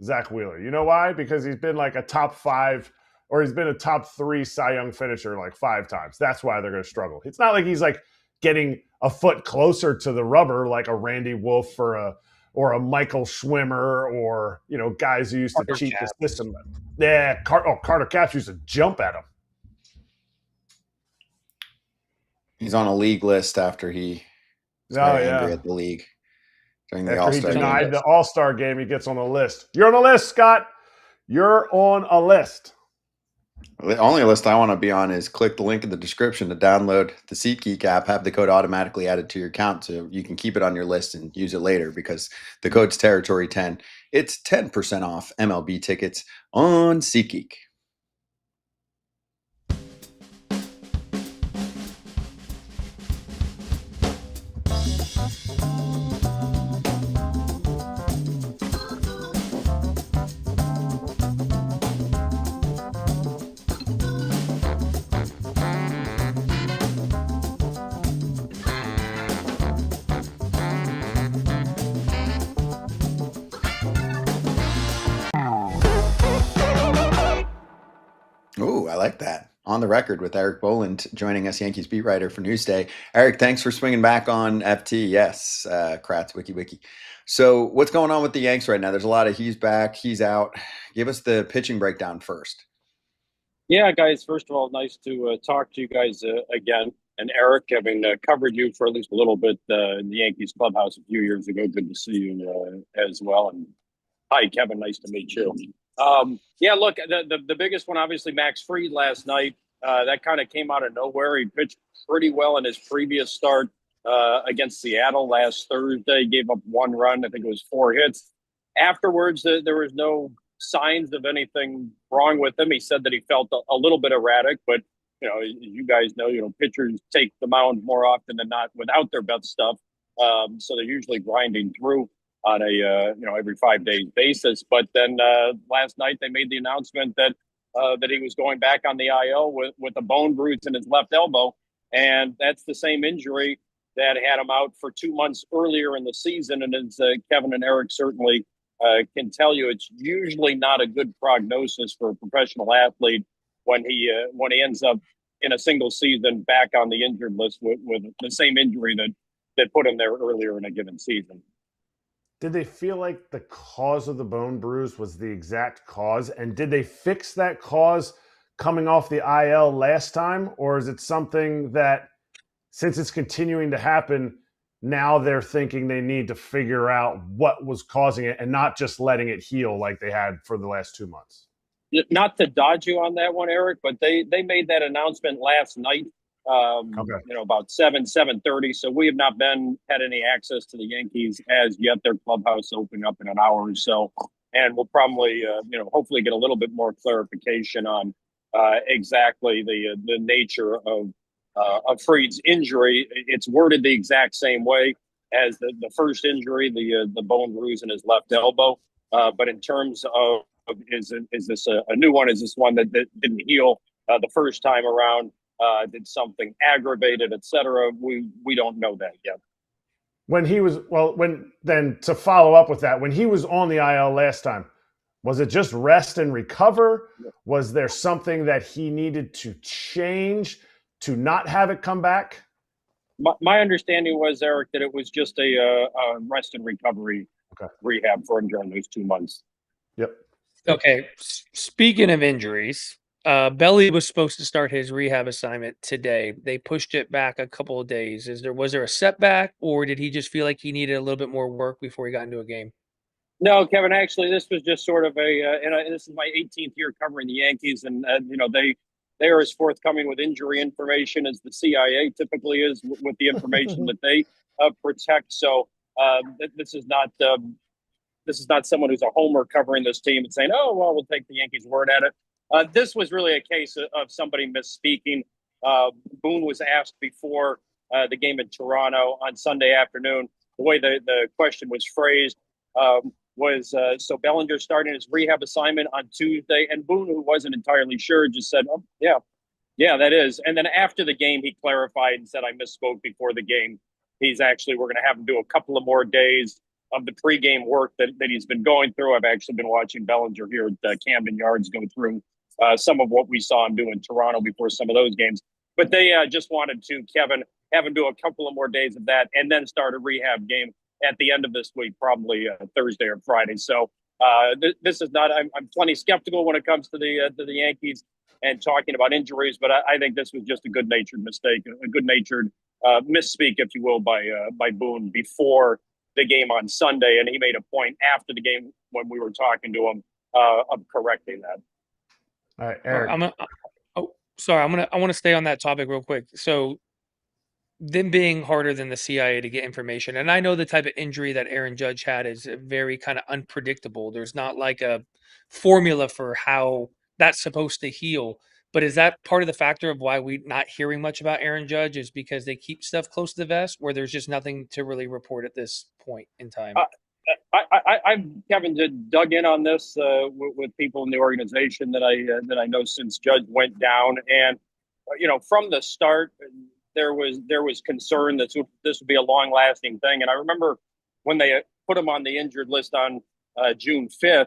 Zach Wheeler. You know why? Because he's been like a top 5 or he's been a top 3 Cy Young finisher like 5 times. That's why they're going to struggle. It's not like he's like getting a foot closer to the rubber like a Randy Wolf or a Michael Schwimmer or, guys who used to cheat the system. Yeah, Carter Capps used to jump at him. He's on a league list after he was angry at the league during the All-Star game. After he denied the All-Star game, he gets on a list. You're on a list, Scott. You're on a list. The only list I want to be on is click the link in the description to download the SeatGeek app, have the code automatically added to your account so you can keep it on your list and use it later because the code's Territory 10. It's 10% off MLB tickets on SeatGeek. I like that. On the record with Erik Boland joining us, Yankees beat writer for Newsday. Erik, thanks for swinging back on FT. Yes, Kratz, wiki. So what's going on with the Yanks right now? There's a lot of he's back, he's out. Give us the pitching breakdown first. Yeah, guys, first of all, nice to talk to you guys again. And Erik, having covered you for at least a little bit in the Yankees clubhouse a few years ago, good to see you as well. And hi, Kevin, nice to meet you. Yeah, look, the biggest one, obviously, Max Fried last night. That kind of came out of nowhere. He pitched pretty well in his previous start against Seattle last Thursday. Gave up 1 run. I think it was 4 hits. Afterwards, there was no signs of anything wrong with him. He said that he felt a little bit erratic, but you guys know, pitchers take the mound more often than not without their best stuff. So they're usually grinding through on a every 5 days basis. But then last night they made the announcement that he was going back on the IL with a bone bruise in his left elbow, and that's the same injury that had him out for 2 months earlier in the season. And as Kevin and Erik certainly can tell you, it's usually not a good prognosis for a professional athlete when he ends up in a single season back on the injured list with the same injury that put him there earlier in a given season. Did they feel like the cause of the bone bruise was the exact cause? And did they fix that cause coming off the IL last time? Or is it something that, since it's continuing to happen, now they're thinking they need to figure out what was causing it and not just letting it heal like they had for the last 2 months? Not to dodge you on that one, Erik, but they made that announcement last night. About 7:30. So we have not had any access to the Yankees as yet. Their clubhouse opening up in an hour or so, and we'll probably, hopefully get a little bit more clarification on exactly the nature of Fried's injury. It's worded the exact same way as the first injury, the bone bruise in his left elbow. But in terms of is this a new one? Is this one that didn't heal the first time around? Did something aggravated, et cetera? We don't know that yet. To follow up with that, when he was on the IL last time, Was it just rest and recover? Was there something that he needed to change to not have it come back? My understanding was, Erik, that it was just a rest and recovery rehab for him during those 2 months. Yep. Okay. Speaking of injuries, Belly was supposed to start his rehab assignment today. They pushed it back a couple of days. Was there a setback, or did he just feel like he needed a little bit more work before he got into a game? No, Kevin. Actually, this was just sort of and this is my 18th year covering the Yankees, and they are as forthcoming with injury information as the CIA typically is with the information that they protect. So this is not someone who's a homer covering this team and saying, "Oh, well, we'll take the Yankees' word at it." This was really a case of somebody misspeaking. Boone was asked before the game in Toronto on Sunday afternoon. The way the question was phrased was, so Bellinger starting his rehab assignment on Tuesday, and Boone, who wasn't entirely sure, just said, "Oh, yeah, that is." And then after the game, he clarified and said, "I misspoke before the game. We're going to have him do a couple of more days of the pregame work that he's been going through." I've actually been watching Bellinger here at Camden Yards go through some of what we saw him do in Toronto before some of those games. But they just wanted to, Kevin, have him do a couple of more days of that and then start a rehab game at the end of this week, probably Thursday or Friday. So this is not. I'm plenty skeptical when it comes to the Yankees and talking about injuries, but I think this was just a good-natured mistake, a good-natured misspeak, if you will, by Boone before the game on Sunday, and he made a point after the game when we were talking to him of correcting that. All right, Erik. I want to stay on that topic real quick. So, them being harder than the CIA to get information, and I know the type of injury that Aaron Judge had is very kind of unpredictable. There's not like a formula for how that's supposed to heal. But is that part of the factor of why we're not hearing much about Aaron Judge, is because they keep stuff close to the vest, where there's just nothing to really report at this point in time? I've Kevin dug in on this with people in the organization that I know since Judge went down, and from the start there was concern that this would be a long lasting thing. And I remember when they put him on the injured list on June 5th.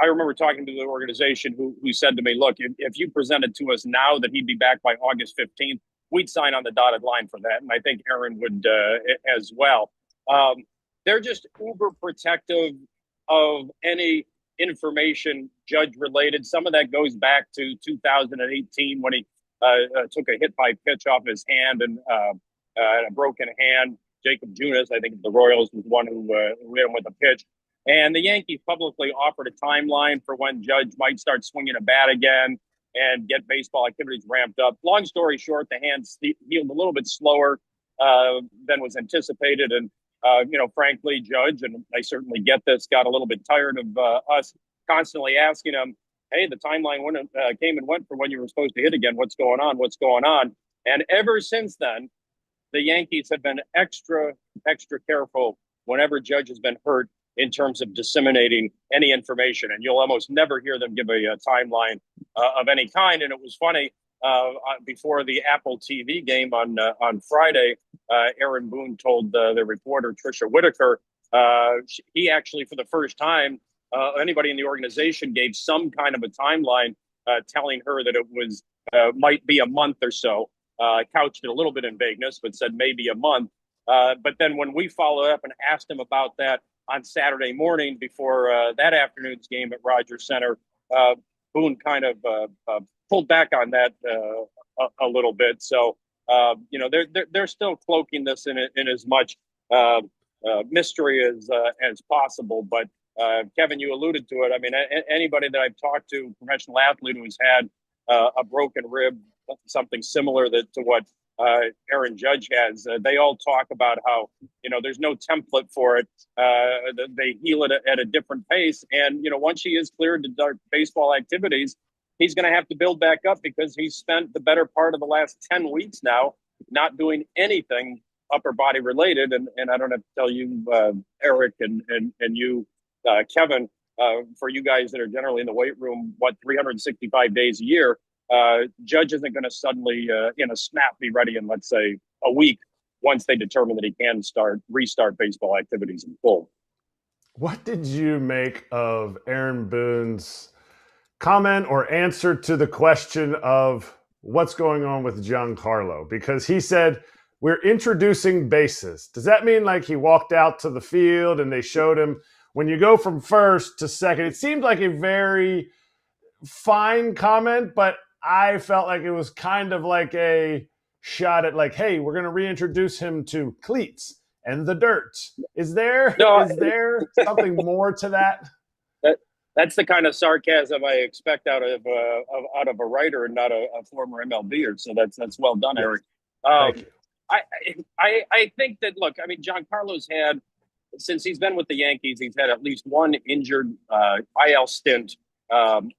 I remember talking to the organization who said to me, "Look, if you presented to us now that he'd be back by August 15th, we'd sign on the dotted line for that." And I think Aaron would as well. They're just uber protective of any information Judge related. Some of that goes back to 2018 when he took a hit by pitch off his hand and a broken hand. Jacob Junis, I think the Royals, was one who hit him with a pitch. And the Yankees publicly offered a timeline for when Judge might start swinging a bat again and get baseball activities ramped up. Long story short, the hand healed a little bit slower than was anticipated. And, frankly, Judge, and I certainly get this, got a little bit tired of us constantly asking him, "Hey, the timeline came and went for when you were supposed to hit again. What's going on? What's going on?" And ever since then, the Yankees have been extra careful whenever Judge has been hurt in terms of disseminating any information. And you'll almost never hear them give a timeline of any kind. And it was funny, before the Apple TV game on Friday, Aaron Boone told the reporter, Tricia Whitaker, he actually, for the first time, anybody in the organization gave some kind of a timeline telling her that it was might be a month or so. Couched it a little bit in vagueness, but said maybe a month. But then when we followed up and asked him about that on Saturday morning before that afternoon's game at Rogers Center, Boone kind of pulled back on that a little bit. So they're still cloaking this in as much mystery as possible. But Kevin, you alluded to it. I mean, anybody that I've talked to, professional athlete who's had a broken rib, something similar to what Aaron Judge has, they all talk about how there's no template for it. They heal it at a different pace, and once he is cleared to start baseball activities, he's going to have to build back up, because he's spent the better part of the last 10 weeks now not doing anything upper body related. And I don't have to tell you, Erik, and you, Kevin, for you guys that are generally in the weight room, 365 days a year, Judge isn't going to suddenly, in a snap, be ready in, let's say, a week once they determine that he can restart baseball activities in full. What did you make of Aaron Boone's comment or answer to the question of what's going on with Giancarlo? Because he said, we're introducing bases. Does that mean like he walked out to the field and they showed him when you go from first to second? It seemed like a very fine comment, but I felt like it was kind of like a shot at like, hey, we're going to reintroduce him to cleats and the dirt. Is there something more to that? That's the kind of sarcasm I expect out of a writer and not a former MLBer. So that's well done, Yes. Eric. Thank you. I think that, look, I mean, Giancarlo's had, since he's been with the Yankees, he's had at least one injured IL stint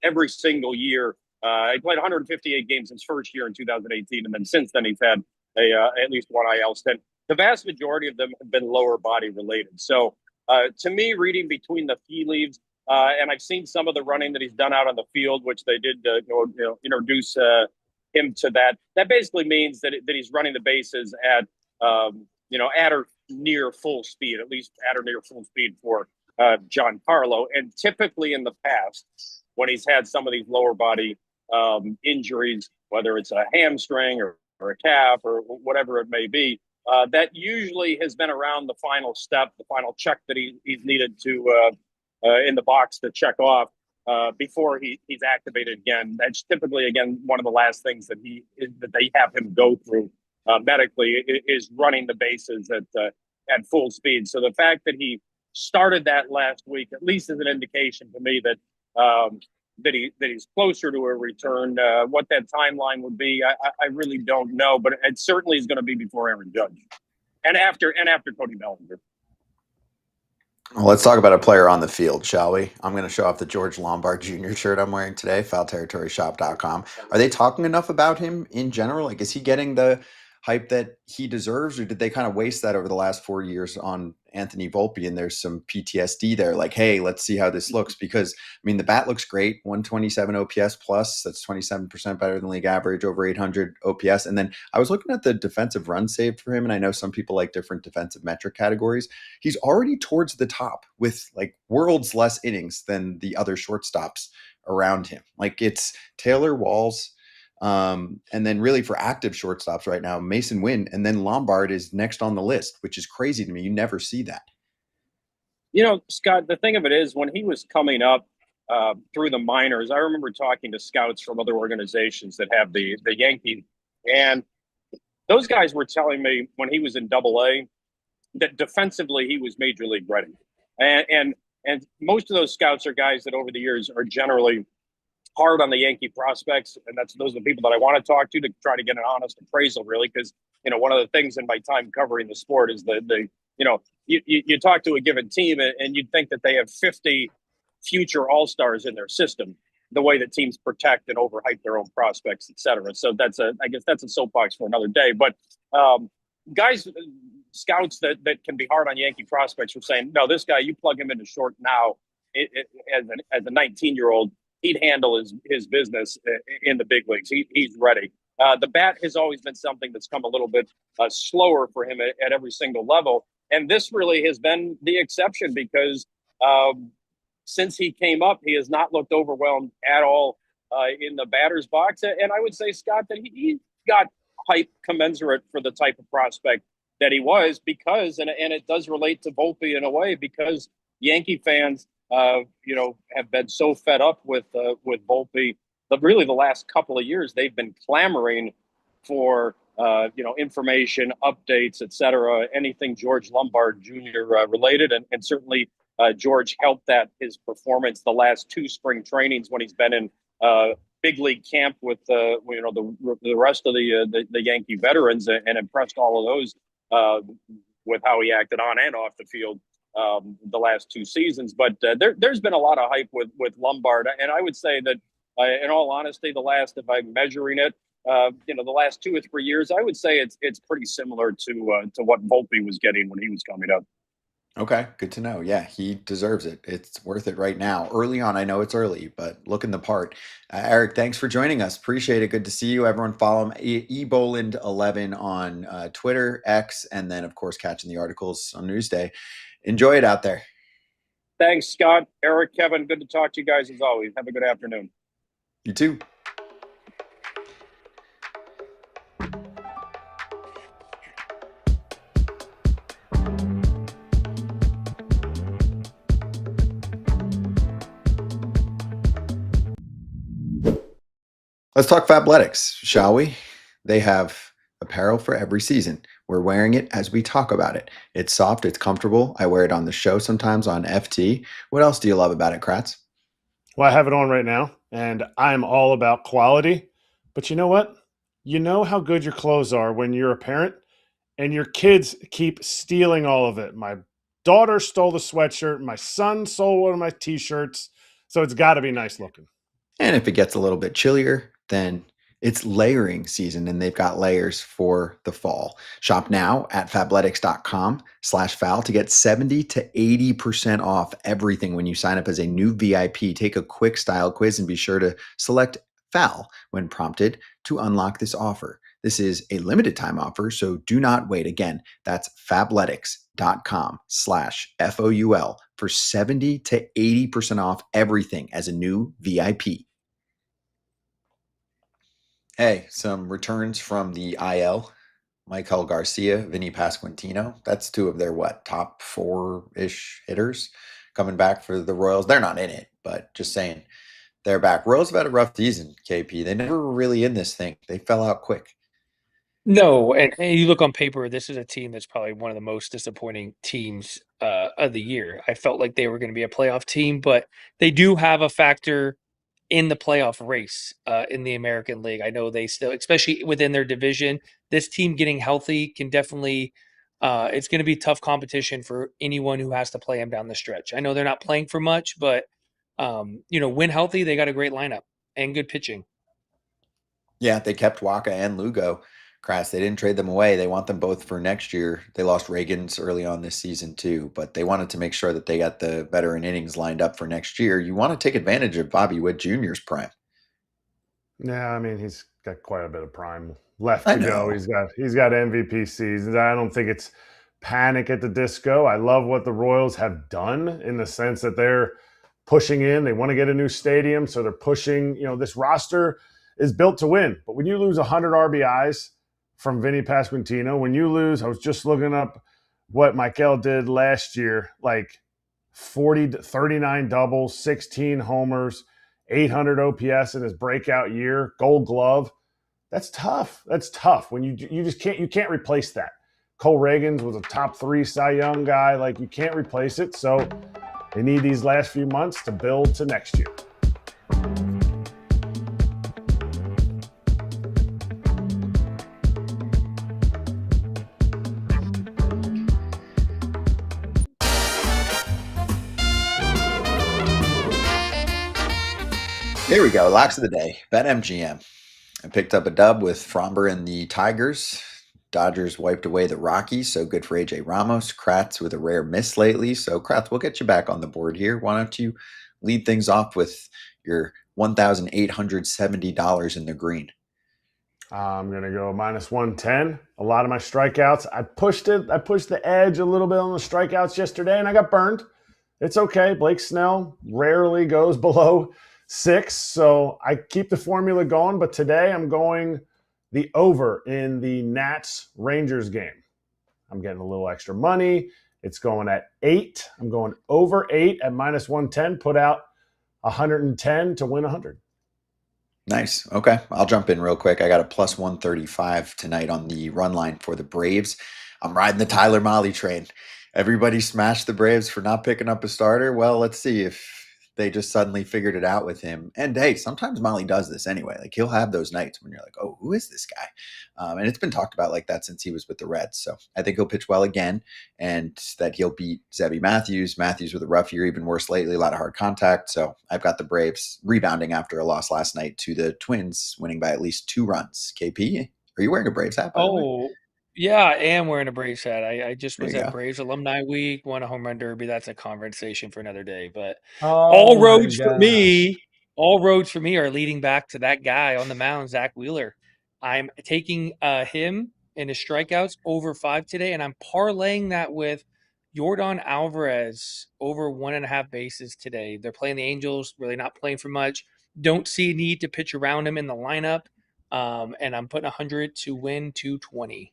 every single year. He played 158 games his first year in 2018, and then since then he's had at least one IL stint. The vast majority of them have been lower body related. So to me, reading between the tea leaves, and I've seen some of the running that he's done out on the field, which they did introduce him to that. That basically means that he's running the bases at at or near full speed, at least at or near full speed for Giancarlo. And typically in the past, when he's had some of these lower body injuries, whether it's a hamstring or a calf or whatever it may be, that usually has been around the final step, the final check that he's needed to in the box to check off before he's activated again. That's typically, again, one of the last things that they have him go through medically is running the bases at full speed. So the fact that he started that last week at least is an indication to me that that he's closer to a return. What that timeline would be, I really don't know, but it certainly is going to be before Aaron Judge and after Cody Bellinger. Well, let's talk about a player on the field, shall we? I'm going to show off the George Lombard Jr. shirt I'm wearing today, foulterritoryshop.com. Are they talking enough about him in general? Like, is he getting the hype that he deserves, or did they kind of waste that over the last 4 years on Anthony Volpe? And there's some PTSD there, like, hey, let's see how this looks. Because, I mean, the bat looks great, 127 OPS plus. That's 27% better than league average, over 800 OPS. And then I was looking at the defensive run saved for him, and I know some people like different defensive metric categories. He's already towards the top with like worlds less innings than the other shortstops around him. Like, it's Taylor, Walls, and then really for active shortstops right now, Mason Wynn, and then Lombard is next on the list, which is crazy to me. You never see that. Scott, the thing of it is, when he was coming up through the minors, I remember talking to scouts from other organizations that have the Yankees, and those guys were telling me when he was in Double-A that defensively he was major league ready. And most of those scouts are guys that over the years are generally hard on the Yankee prospects, and those are the people that I want to talk to try to get an honest appraisal, really, because one of the things in my time covering the sport is you talk to a given team and you'd think that they have 50 future all-stars in their system, the way that teams protect and overhype their own prospects, et cetera. So I guess that's a soapbox for another day. But scouts that can be hard on Yankee prospects were saying, no, this guy, you plug him into short now as a 19-year-old, he'd handle his business in the big leagues. He's ready. The bat has always been something that's come a little bit slower for him at every single level. And this really has been the exception because since he came up, he has not looked overwhelmed at all in the batter's box. And I would say, Scott, that he got hype commensurate for the type of prospect that he was because, and it does relate to Volpe in a way, because Yankee fans have been so fed up with Volpe. But really, the last couple of years, they've been clamoring for information, updates, et cetera, anything George Lombard Jr. Related, and certainly George helped his performance the last two spring trainings when he's been in big league camp with the rest of the Yankee veterans and impressed all of those with how he acted on and off the field the last two seasons. But there's been a lot of hype with Lombard, and I would say that in all honesty, if I'm measuring it, the last 2 or 3 years, I would say it's pretty similar to what Volpe was getting when he was coming up. Okay, good to know. Yeah, he deserves it. It's worth it right now. Early on, I know it's early, but looking the part. Erik, thanks for joining us. Appreciate it. Good to see you. Everyone follow him, eBoland11 on Twitter, X, and then, of course, catching the articles on Newsday. Enjoy it out there. Thanks, Scott, Erik, Kevin. Good to talk to you guys as always. Have a good afternoon. You too. Let's talk Fabletics, shall we? They have apparel for every season. We're wearing it as we talk about it. It's soft, it's comfortable. I wear it on the show sometimes on FT. What else do you love about it, Kratz? Well, I have it on right now, and I'm all about quality. But you know what? You know how good your clothes are when you're a parent and your kids keep stealing all of it. My daughter stole the sweatshirt. My son stole one of my t-shirts. So it's got to be nice looking. And if it gets a little bit chillier, then it's layering season and they've got layers for the fall. Shop now at fabletics.com/foul to get 70 to 80% off everything when you sign up as a new VIP. Take a quick style quiz and be sure to select foul when prompted to unlock this offer. This is a limited time offer, so do not wait. Again, that's fabletics.com/FOUL for 70 to 80% off everything as a new VIP. Hey, some returns from the IL. Kyle Garcia, Vinny Pasquantino. That's two of their top 4-ish hitters coming back for the Royals. They're not in it, but just saying they're back. Royals have had a rough season, KP. They never were really in this thing. They fell out quick. No, and you look on paper, this is a team that's probably one of the most disappointing teams of the year. I felt like they were going to be a playoff team, but they do have a factor in the playoff race in the American League. I know they still, especially within their division, this team getting healthy can definitely, it's going to be tough competition for anyone who has to play them down the stretch. I know they're not playing for much, but, when healthy, they got a great lineup and good pitching. Yeah, they kept Waka and Lugo. Kratz, they didn't trade them away. They want them both for next year. They lost Reagans early on this season too, but they wanted to make sure that they got the veteran innings lined up for next year. You want to take advantage of Bobby Witt Jr.'s prime. Yeah, I mean, he's got quite a bit of prime left to go. He's got MVP seasons. I don't think it's panic at the disco. I love what the Royals have done in the sense that they're pushing in. They want to get a new stadium, so they're pushing. This roster is built to win. But when you lose 100 RBIs from Vinny Pasquantino, when you lose, I was just looking up what Michael did last year, like 39 doubles, 16 homers, 800 OPS in his breakout year, Gold Glove. That's tough. That's tough. When you just can't replace that. Cole Reagans was a top 3 Cy Young guy. Like, you can't replace it. So they need these last few months to build to next year. Here we go. Locks of the day. BetMGM. I picked up a dub with Fromber and the Tigers. Dodgers wiped away the Rockies, so good for AJ Ramos. Kratz with a rare miss lately. So, Kratz, we'll get you back on the board here. Why don't you lead things off with your $1,870 in the green? I'm going to go -110. A lot of my strikeouts, I pushed the edge a little bit on the strikeouts yesterday, and I got burned. It's okay. Blake Snell rarely goes below 6, so I keep the formula going. But today I'm going the over in the Nats-Rangers game. I'm getting a little extra money. It's going at 8. I'm going over 8 at -110. Put out 110 to win 100. Nice. Okay. I'll jump in real quick. I got a +135 tonight on the run line for the Braves. I'm riding the Tyler Mahle train. Everybody smashed the Braves for not picking up a starter. Well, let's see if they just suddenly figured it out with him. And hey, sometimes Mahle does this anyway. Like, he'll have those nights when you're like, oh, who is this guy? And it's been talked about like that since he was with the Reds. So I think he'll pitch well again and that he'll beat Zebby Matthews. Matthews with a rough year, even worse lately, a lot of hard contact. So I've got the Braves rebounding after a loss last night to the Twins, winning by at least 2 runs. KP, are you wearing a Braves hat, by the way? Yeah, I am wearing a Braves hat. I just There was you at go. Braves Alumni Week, won a home run derby. That's a conversation for another day. But Oh all my roads for gosh. me, all roads for me are leading back to that guy on the mound, Zach Wheeler. I'm taking him and his strikeouts over 5 today, and I'm parlaying that with Yordan Alvarez over 1.5 bases today. They're playing the Angels, really not playing for much. Don't see a need to pitch around him in the lineup. And I'm putting 100 to win 220.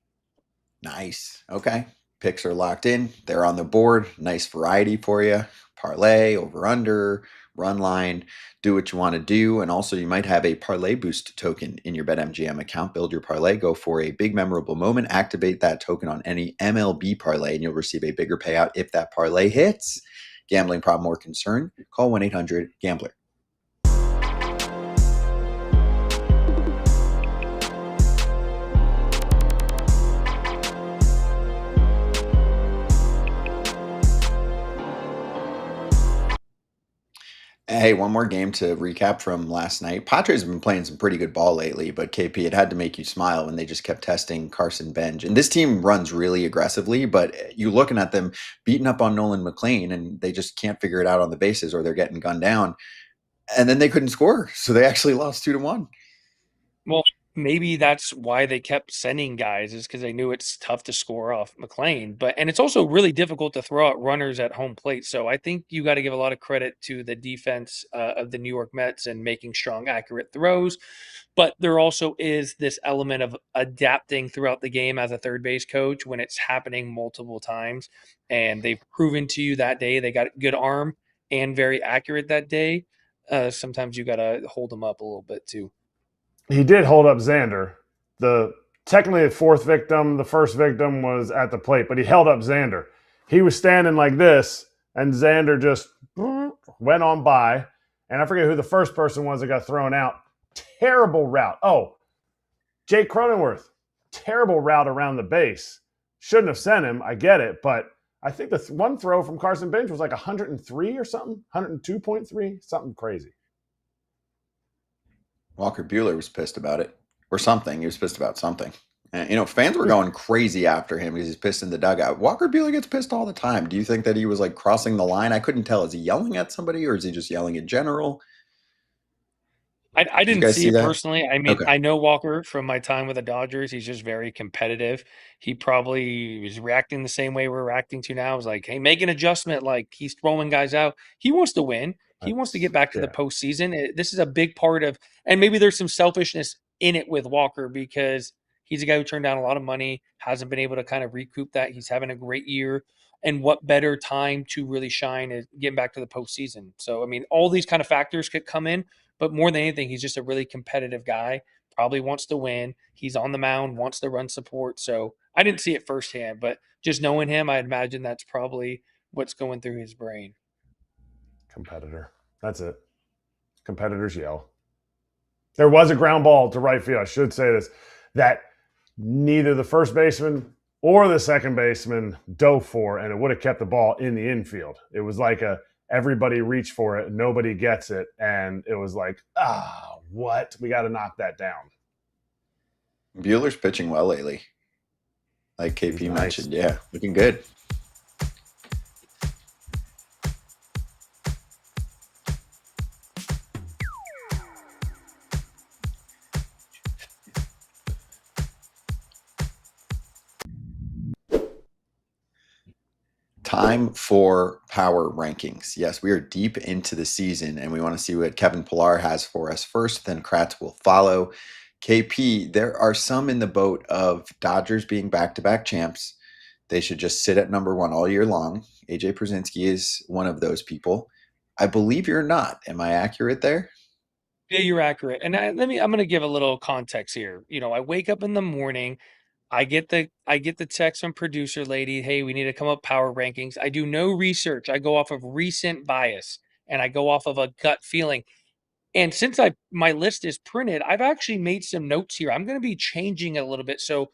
Nice. Okay. Picks are locked in. They're on the board. Nice variety for you. Parlay, over under, run line. Do what you want to do. And also, you might have a parlay boost token in your BetMGM account. Build your parlay. Go for a big memorable moment. Activate that token on any MLB parlay, and you'll receive a bigger payout if that parlay hits. Gambling problem or concern? Call 1-800-GAMBLER. Hey, one more game to recap from last night. Padres have been playing some pretty good ball lately, but KP, it had to make you smile when they just kept testing Carson Bench. And this team runs really aggressively, but you looking at them beating up on Nolan McLean, and they just can't figure it out on the bases, or they're getting gunned down. And then they couldn't score, so they actually lost 2-1. Well, maybe that's why they kept sending guys, is because they knew it's tough to score off McLean. And it's also really difficult to throw out runners at home plate. So I think you got to give a lot of credit to the defense of the New York Mets and making strong, accurate throws. But there also is this element of adapting throughout the game as a third base coach when it's happening multiple times. And they've proven to you that day they got a good arm and very accurate that day. Sometimes you got to hold them up a little bit too. He did hold up Xander. Technically the fourth victim, the first victim was at the plate, but he held up Xander. He was standing like this, and Xander just went on by. And I forget who the first person was that got thrown out. Terrible route. Oh, Jake Cronenworth. Terrible route around the base. Shouldn't have sent him. I get it, but I think the one throw from Carson Bench was like 103 or something, 102.3, something crazy. Walker Buehler was pissed about it, or something. He was pissed about something. And, fans were going crazy after him because he's pissed in the dugout. Walker Buehler gets pissed all the time. Do you think that he was like crossing the line? I couldn't tell. Is he yelling at somebody, or is he just yelling in general? I didn't see it that? personally. I mean, Okay. I know Walker from my time with the Dodgers. He's just very competitive. He probably was reacting the same way we're reacting to now. It was like, hey, make an adjustment. Like, he's throwing guys out. He wants to win. He wants to get back to the postseason. This is a big part of, and maybe there's some selfishness in it with Walker because he's a guy who turned down a lot of money, hasn't been able to kind of recoup that. He's having a great year. And what better time to really shine is getting back to the postseason. So, I mean, all these kind of factors could come in. But more than anything, he's just a really competitive guy, probably wants to win. He's on the mound, wants to run support. So I didn't see it firsthand, but just knowing him, I imagine that's probably what's going through his brain. Competitor. That's it. Competitors yell. There was a ground ball to right field. I should say this, that neither the first baseman or the second baseman dove for, and it would have kept the ball in the infield. It was like everybody reached for it, nobody gets it, and it was like, what? We got to knock that down. Buehler's pitching well lately. Like KP mentioned, yeah, looking good. Time for power rankings. Yes, we are deep into the season, and we want to see what Kevin Pillar has for us first. Then Kratz will follow. KP, there are some in the boat of Dodgers being back-to-back champs. They should just sit at number one all year long. AJ Pierzynski is one of those people. I believe you're not. Am I accurate there? Yeah, you're accurate. And I'm going to give a little context here. I wake up in the morning. I get the text from producer lady, hey, we need to come up power rankings. I do no research. I go off of recent bias and I go off of a gut feeling. And since my list is printed, I've actually made some notes here. I'm going to be changing it a little bit. So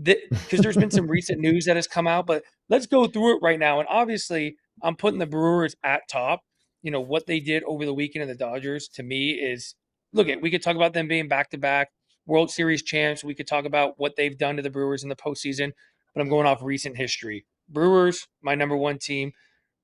because there's been some recent news that has come out, but let's go through it right now. And obviously I'm putting the Brewers at top. What they did over the weekend of the Dodgers to me is, we could talk about them being back-to-back World Series champs. We could talk about what they've done to the Brewers in the postseason, but I'm going off recent history. Brewers, my number one team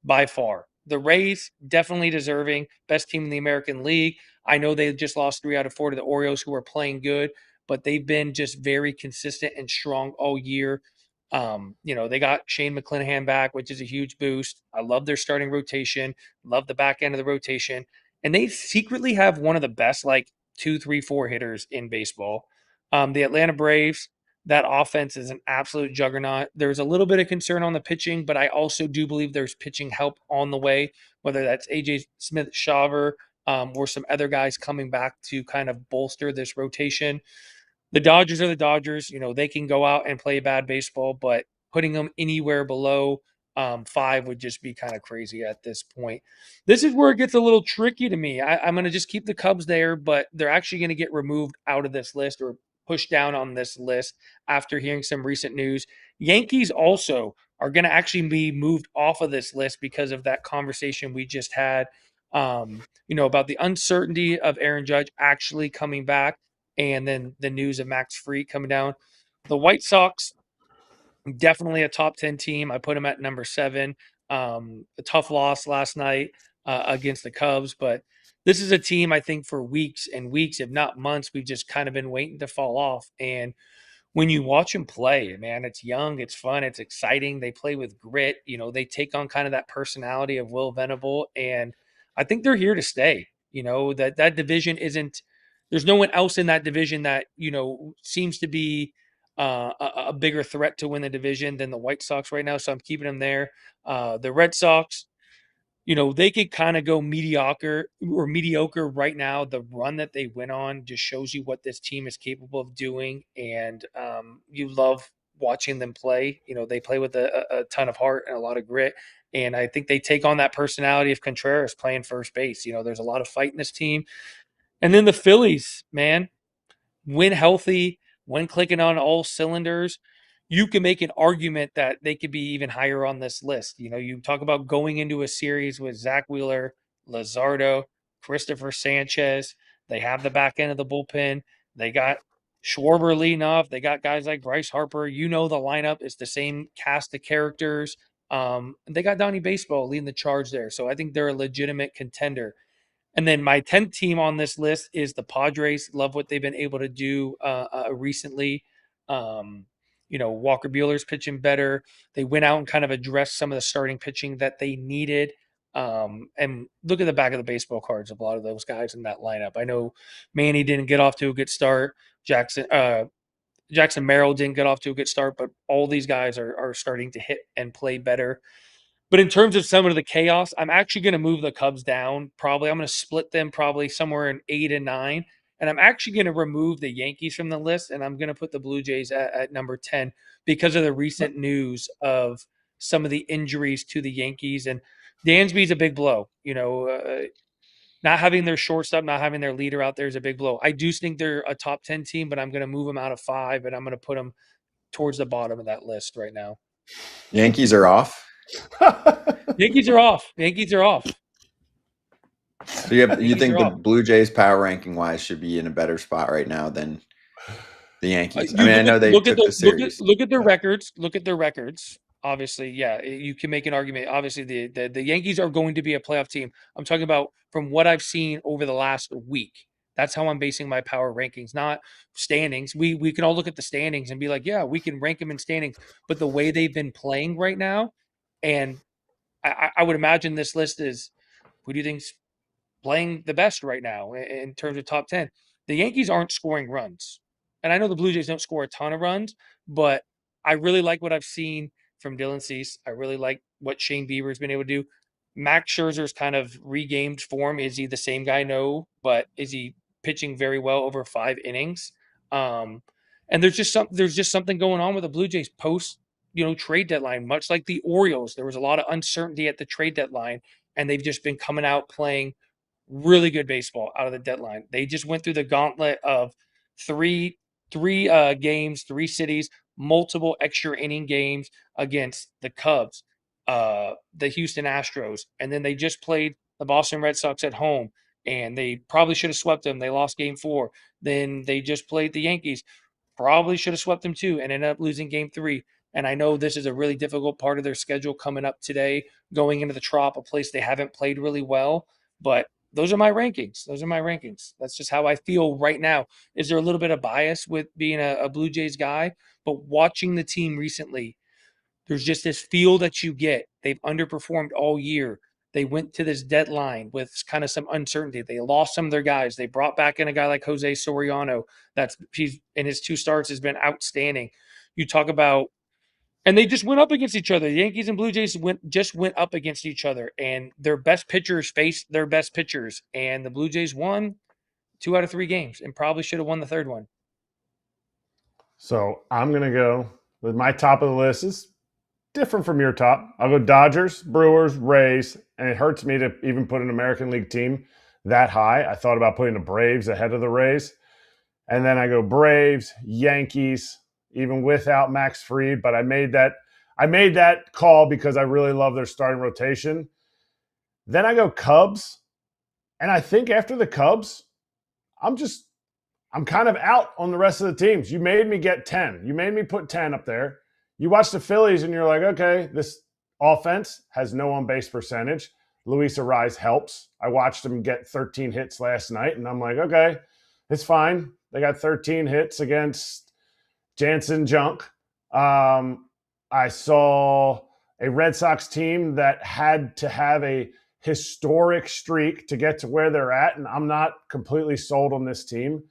by far. The Rays, definitely deserving. Best team in the American League. I know they just lost 3 out of 4 to the Orioles, who are playing good, but they've been just very consistent and strong all year. They got Shane McClanahan back, which is a huge boost. I love their starting rotation, love the back end of the rotation. And they secretly have one of the best, like 2, 3, 4 hitters in baseball. The Atlanta Braves, that offense is an absolute juggernaut. There's a little bit of concern on the pitching, but I also do believe there's pitching help on the way, whether that's AJ Smith Shaver or some other guys coming back to kind of bolster this rotation. The Dodgers are the Dodgers. They can go out and play bad baseball, but putting them anywhere below 5 would just be kind of crazy at this point. This is where it gets a little tricky to me. I'm going to just keep the Cubs there, but they're actually going to get removed out of this list or pushed down on this list after hearing some recent news. Yankees also are going to actually be moved off of this list because of that conversation we just had, about the uncertainty of Aaron Judge actually coming back and then the news of Max Fried coming down. The White Sox, definitely a top 10 team. I put them at number 7. A tough loss last night against the Cubs, but this is a team I think for weeks and weeks, if not months, we've just kind of been waiting to fall off. And when you watch them play, man, it's young, it's fun, it's exciting. They play with grit. They take on kind of that personality of Will Venable, and I think they're here to stay. That division isn't. There's no one else in that division that seems to be a bigger threat to win the division than the White Sox right now. So I'm keeping them there. The Red Sox, they could kind of go mediocre right now. The run that they went on just shows you what this team is capable of doing. And you love watching them play. They play with a ton of heart and a lot of grit. And I think they take on that personality of Contreras playing first base. There's a lot of fight in this team. And then the Phillies, man, when healthy, when clicking on all cylinders, you can make an argument that they could be even higher on this list. You talk about going into a series with Zach Wheeler, Lazardo, Christopher Sanchez. They have the back end of the bullpen. They got Schwarber leading off. They got guys like Bryce Harper. The lineup is the same cast of characters. They got Donnie Baseball leading the charge there. So I think they're a legitimate contender. And then my 10th team on this list is the Padres. Love what they've been able to do recently. Walker Buehler's pitching better. They went out and kind of addressed some of the starting pitching that they needed. And look at the back of the baseball cards of a lot of those guys in that lineup. I know Manny didn't get off to a good start. Jackson Merrill didn't get off to a good start, but all these guys are starting to hit and play better. But in terms of some of the chaos, I'm actually going to move the Cubs down. Probably I'm going to split them probably somewhere in 8 and 9. And I'm actually going to remove the Yankees from the list, and I'm going to put the Blue Jays at number 10 because of the recent news of some of the injuries to the Yankees. And Dansby's a big blow. Not having their shortstop, not having their leader out there is a big blow. I do think they're a top 10 team, but I'm going to move them out of 5, and I'm going to put them towards the bottom of that list right now. Yankees are off. Yankees are off. Yankees are off. So you think the Blue Jays power ranking wise should be in a better spot right now than the Yankees? I know they took the series. Look at their records. Look at their records. Obviously, yeah, you can make an argument. Obviously, the Yankees are going to be a playoff team. I'm talking about from what I've seen over the last week. That's how I'm basing my power rankings, not standings. We can all look at the standings and be like, yeah, we can rank them in standings. But the way they've been playing right now, and I would imagine this list is, who do you think's playing the best right now in terms of top 10? The Yankees aren't scoring runs. And I know the Blue Jays don't score a ton of runs, but I really like what I've seen from Dylan Cease. I really like what Shane Bieber's been able to do. Max Scherzer's kind of regained form. Is he the same guy? No, but is he pitching very well over 5 innings? And there's just something going on with the Blue Jays post trade deadline. Much like the Orioles, there was a lot of uncertainty at the trade deadline, and they've just been coming out playing really good baseball out of the deadline. They just went through the gauntlet of three games, 3 cities, multiple extra inning games against the Cubs, the Houston Astros, and then they just played the Boston Red Sox at home, and they probably should have swept them. They lost game 4. Then they just played the Yankees. Probably should have swept them too, and ended up losing game 3. And I know this is a really difficult part of their schedule coming up today, going into the Trop, a place they haven't played really well. But those are my rankings. That's just how I feel right now. Is there a little bit of bias with being a Blue Jays guy? But watching the team recently, there's just this feel that you get. They've underperformed all year. They went to this deadline with kind of some uncertainty. They lost some of their guys. They brought back in a guy like Jose Soriano. He's in his 2 starts has been outstanding. You talk about, and they just went up against each other. The Yankees and Blue Jays went up against each other, and their best pitchers faced their best pitchers. And the Blue Jays won 2 out of 3 games and probably should have won the 3rd one. So I'm going to go with my top of the list is different from your top. I'll go Dodgers, Brewers, Rays, and it hurts me to even put an American League team that high. I thought about putting the Braves ahead of the Rays. And then I go Braves, Yankees, even without Max Fried, but I made that call because I really love their starting rotation. Then I go Cubs, and I think after the Cubs, I'm kind of out on the rest of the teams. You made me get 10. You made me put 10 up there. You watch the Phillies and you're like, okay, this offense has no on-base percentage. Luis Ariz helps. I watched him get 13 hits last night, and I'm like, okay, it's fine. They got 13 hits against Jansen Junk. I saw a Red Sox team that had to have a historic streak to get to where they're at, and I'm not completely sold on this team.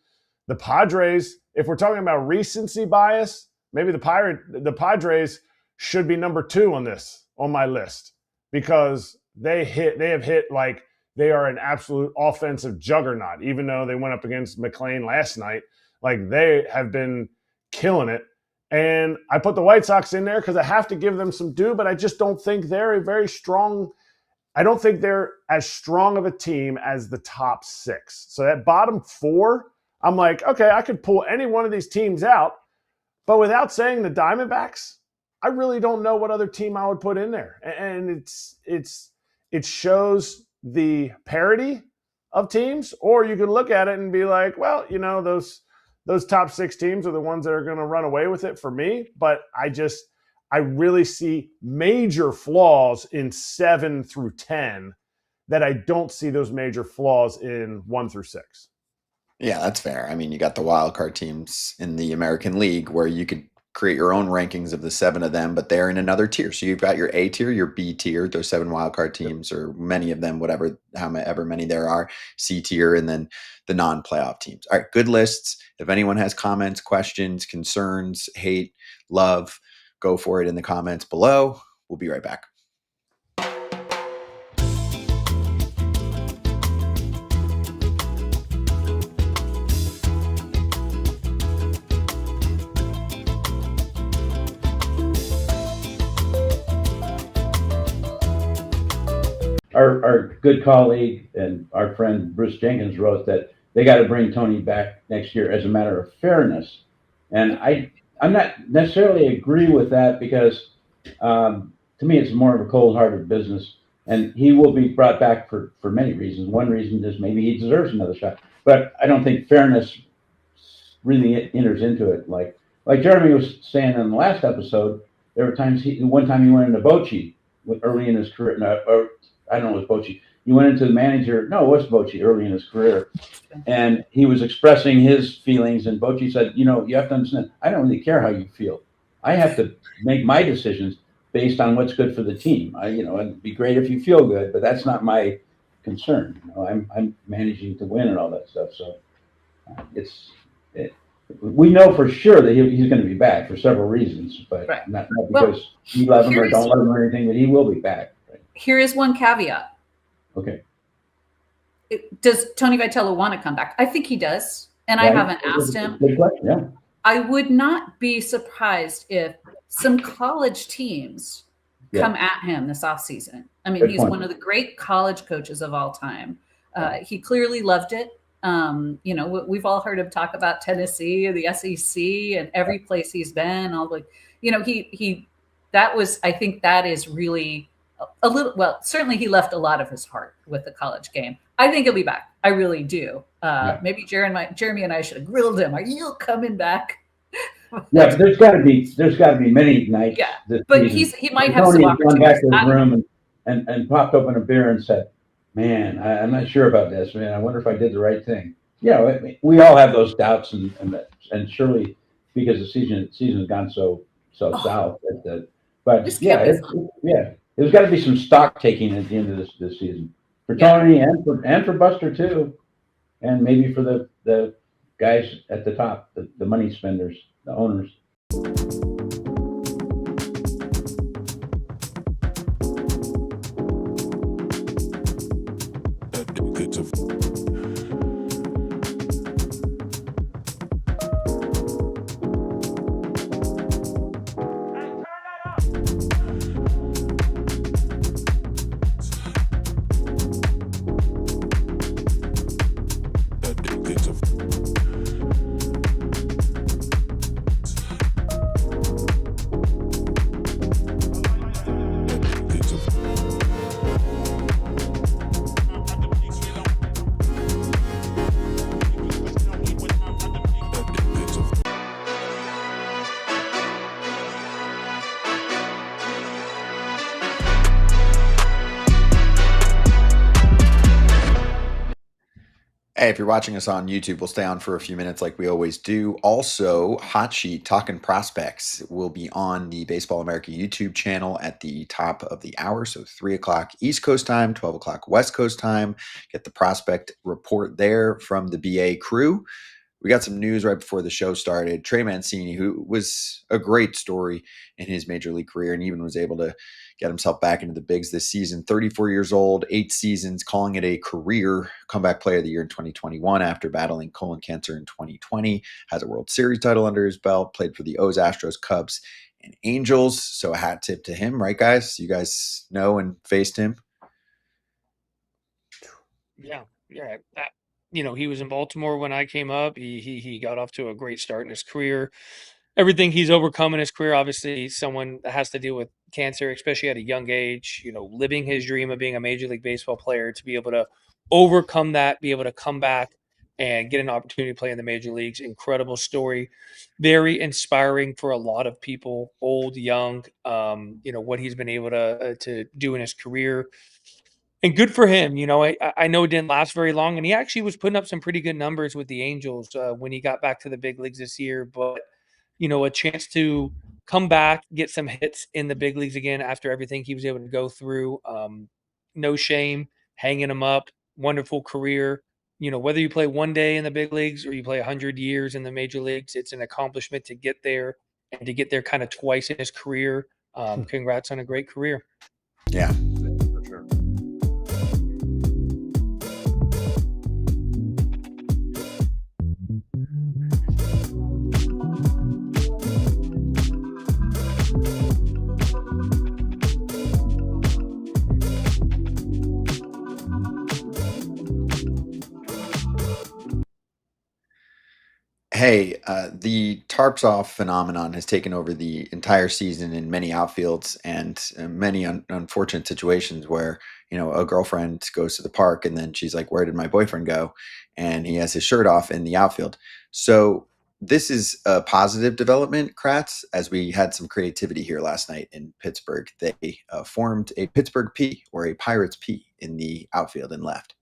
The Padres, if we're talking about recency bias, maybe the Padres should be number 2 on my list because they have hit like they are an absolute offensive juggernaut, even though they went up against McLean last night. Like, they have been killing it. And I put the White Sox in there because I have to give them some due, but I just don't think they're I don't think they're as strong of a team as the top 6. So that bottom 4, I'm like, okay, I could pull any one of these teams out, but without saying the Diamondbacks, I really don't know what other team I would put in there. And it shows the parity of teams, or you could look at it and be like, well, those top 6 teams are the ones that are going to run away with it for me. But I really see major flaws in 7 through 10 that I don't see those major flaws in 1 through 6. Yeah, that's fair. I mean, you got the wild card teams in the American League where you could create your own rankings of the 7 of them, but they're in another tier. So you've got your A tier, your B tier, those 7 wild card teams, or many of them, however many there are, C tier, and then the non-playoff teams. All right, good lists. If anyone has comments, questions, concerns, hate, love, go for it in the comments below. We'll be right back. Our good colleague and our friend Bruce Jenkins wrote that they got to bring Tony back next year as a matter of fairness. And I'm not necessarily agree with that because to me it's more of a cold-hearted business. And he will be brought back for many reasons. One reason is maybe he deserves another shot. But I don't think fairness really enters into it. Like Jeremy was saying in the last episode, there were times one time he went into Bochy early in his career, or I don't know, it was Bochy. He went into the manager. No, it was Bochy early in his career. And he was expressing his feelings. And Bochy said, you have to understand, I don't really care how you feel. I have to make my decisions based on what's good for the team. It'd be great if you feel good, but that's not my concern. I'm managing to win and all that stuff. So we know for sure that he's going to be back for several reasons, but right. not because we love him or don't love him or anything, but he will be back. Here is one caveat. Okay. Does Tony Vitello want to come back? I think he does. And I haven't asked him. Yeah. I would not be surprised if some college teams come at him this offseason. I mean, he's one of the great college coaches of all time. He clearly loved it. We've all heard him talk about Tennessee, the SEC, and every place he's been. I think that is really a little, well, certainly he left a lot of his heart with the college game. I think he'll be back. I really do. Maybe Jeremy and I should have grilled him. Are you coming back? Yeah, there's got to be many nights. Yeah, but he might have some opportunities. Gone back to his room and popped open a beer and said, Man, I'm not sure about this, man. I wonder if I did the right thing. Yeah, we all have those doubts, and surely because the season has gone so south. But yeah, there's got to be some stock taking at the end of this season for Tony and for Buster too, and maybe for the guys at the top, the money spenders, the owners. Hey, if you're watching us on YouTube, we'll stay on for a few minutes like we always do. Also, Hot Sheet Talking Prospects will be on the Baseball America YouTube channel at the top of the hour. So 3 o'clock East Coast time, 12 o'clock West Coast time. Get the prospect report there from the BA crew. We got some news right before the show started. Trey Mancini, who was a great story in his major league career and even was able to get himself back into the bigs this season. 34 years old, 8 seasons, calling it a career comeback player of the year in 2021 after battling colon cancer in 2020. Has a World Series title under his belt, played for the O's, Astros, Cubs, and Angels. So a hat tip to him, right, guys? You guys know and faced him? Yeah. He was in Baltimore when I came up. He got off to a great start in his career. Everything he's overcome in his career, obviously, someone that has to deal with cancer, especially at a young age, living his dream of being a Major League Baseball player, to be able to overcome that, be able to come back and get an opportunity to play in the major leagues. Incredible story. Very inspiring for a lot of people, old, young, what he's been able to do in his career. And good for him. I know it didn't last very long, and he actually was putting up some pretty good numbers with the Angels when he got back to the big leagues this year. But a chance to come back, get some hits in the big leagues again after everything he was able to go through. No shame, hanging him up. Wonderful career. Whether you play one day in the big leagues or you play 100 years in the major leagues, it's an accomplishment to get there and to get there kind of twice in his career. Congrats on a great career. Yeah. For sure. Hey, the tarps off phenomenon has taken over the entire season in many outfields and many unfortunate situations where, a girlfriend goes to the park and then she's like, "Where did my boyfriend go?" And he has his shirt off in the outfield. So this is a positive development, Kratz, as we had some creativity here last night in Pittsburgh. They formed a Pittsburgh P or a Pirates P in the outfield and left.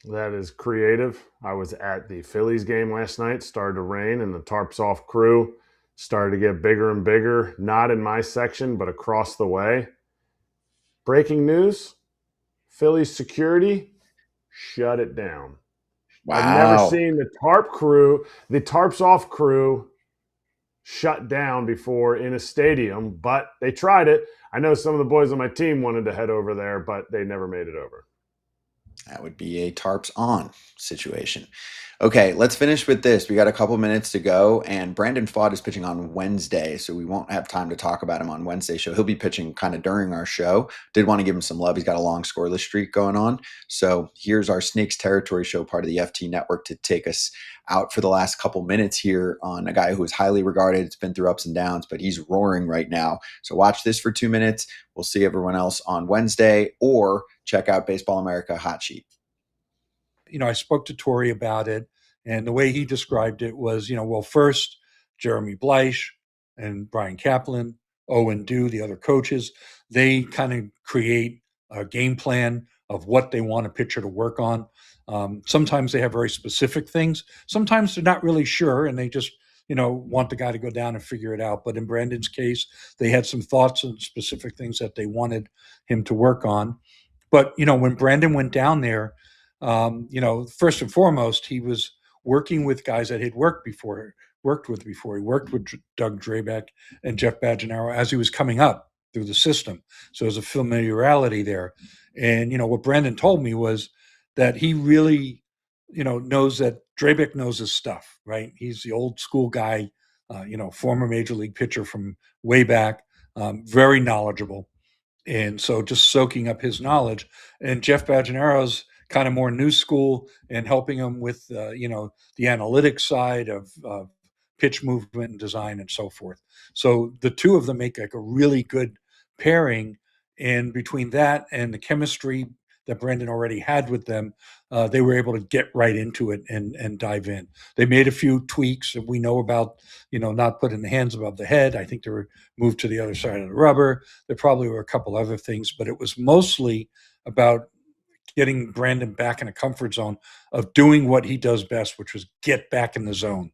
That is creative. I was at the Phillies game last night. Started to rain, and the tarps off crew started to get bigger and bigger. Not in my section, but across the way. Breaking news: Phillies security shut it down. Wow. I've never seen the tarps off crew shut down before in a stadium, but they tried it. I know some of the boys on my team wanted to head over there, but they never made it over. That would be a tarps on situation. Okay, let's finish with this. We got a couple minutes to go, and Brandon Pfaadt is pitching on Wednesday, so we won't have time to talk about him on Wednesday's show. He'll be pitching kind of during our show. Did want to give him some love. He's got a long scoreless streak going on. So here's our Snakes Territory show, part of the FT Network, to take us out for the last couple minutes here on a guy who is highly regarded. It's been through ups and downs, but he's roaring right now. So watch this for 2 minutes. We'll see everyone else on Wednesday, or check out Baseball America Hot Sheet. I spoke to Torrey about it, and the way he described it was, first, Jeremy Bleich and Brian Kaplan, Owen Dew, the other coaches, they kind of create a game plan of what they want a pitcher to work on. Sometimes they have very specific things. Sometimes they're not really sure, and they just want the guy to go down and figure it out. But in Brandon's case, they had some thoughts and specific things that they wanted him to work on. But, when Brandon went down there, first and foremost, he was working with guys that he'd worked with before. He worked with Doug Drabek and Jeff Bajanero as he was coming up through the system. So there's a familiarity there. And, what Brandon told me was that he really, knows that Drabek knows his stuff, right? He's the old school guy, former major league pitcher from way back, very knowledgeable. And so just soaking up his knowledge. And Jeff Bajanero's kind of more new school and helping him with, the analytics side of pitch movement and design and so forth. So the two of them make like a really good pairing. And between that and the chemistry that Brandon already had with them, they were able to get right into it and dive in. They made a few tweaks that we know about, not putting the hands above the head. I think they were moved to the other side of the rubber. There probably were a couple other things, but it was mostly about getting Brandon back in a comfort zone of doing what he does best, which was get back in the zone.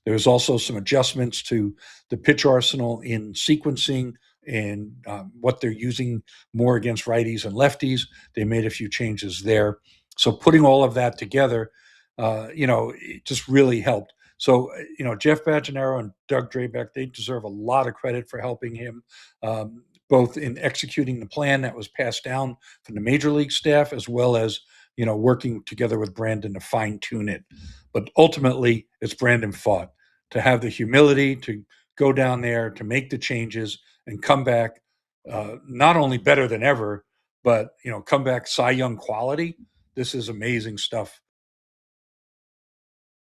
There was also some adjustments to the pitch arsenal in sequencing and what they're using more against righties and lefties. They made a few changes there. So putting all of that together, it just really helped. So, Jeff Bajanero and Doug Drabek, they deserve a lot of credit for helping him, both in executing the plan that was passed down from the major league staff, as well as, working together with Brandon to fine tune it. But ultimately, it's Brandon fought to have the humility to go down there, to make the changes and come back not only better than ever, but, come back Cy Young quality. This is amazing stuff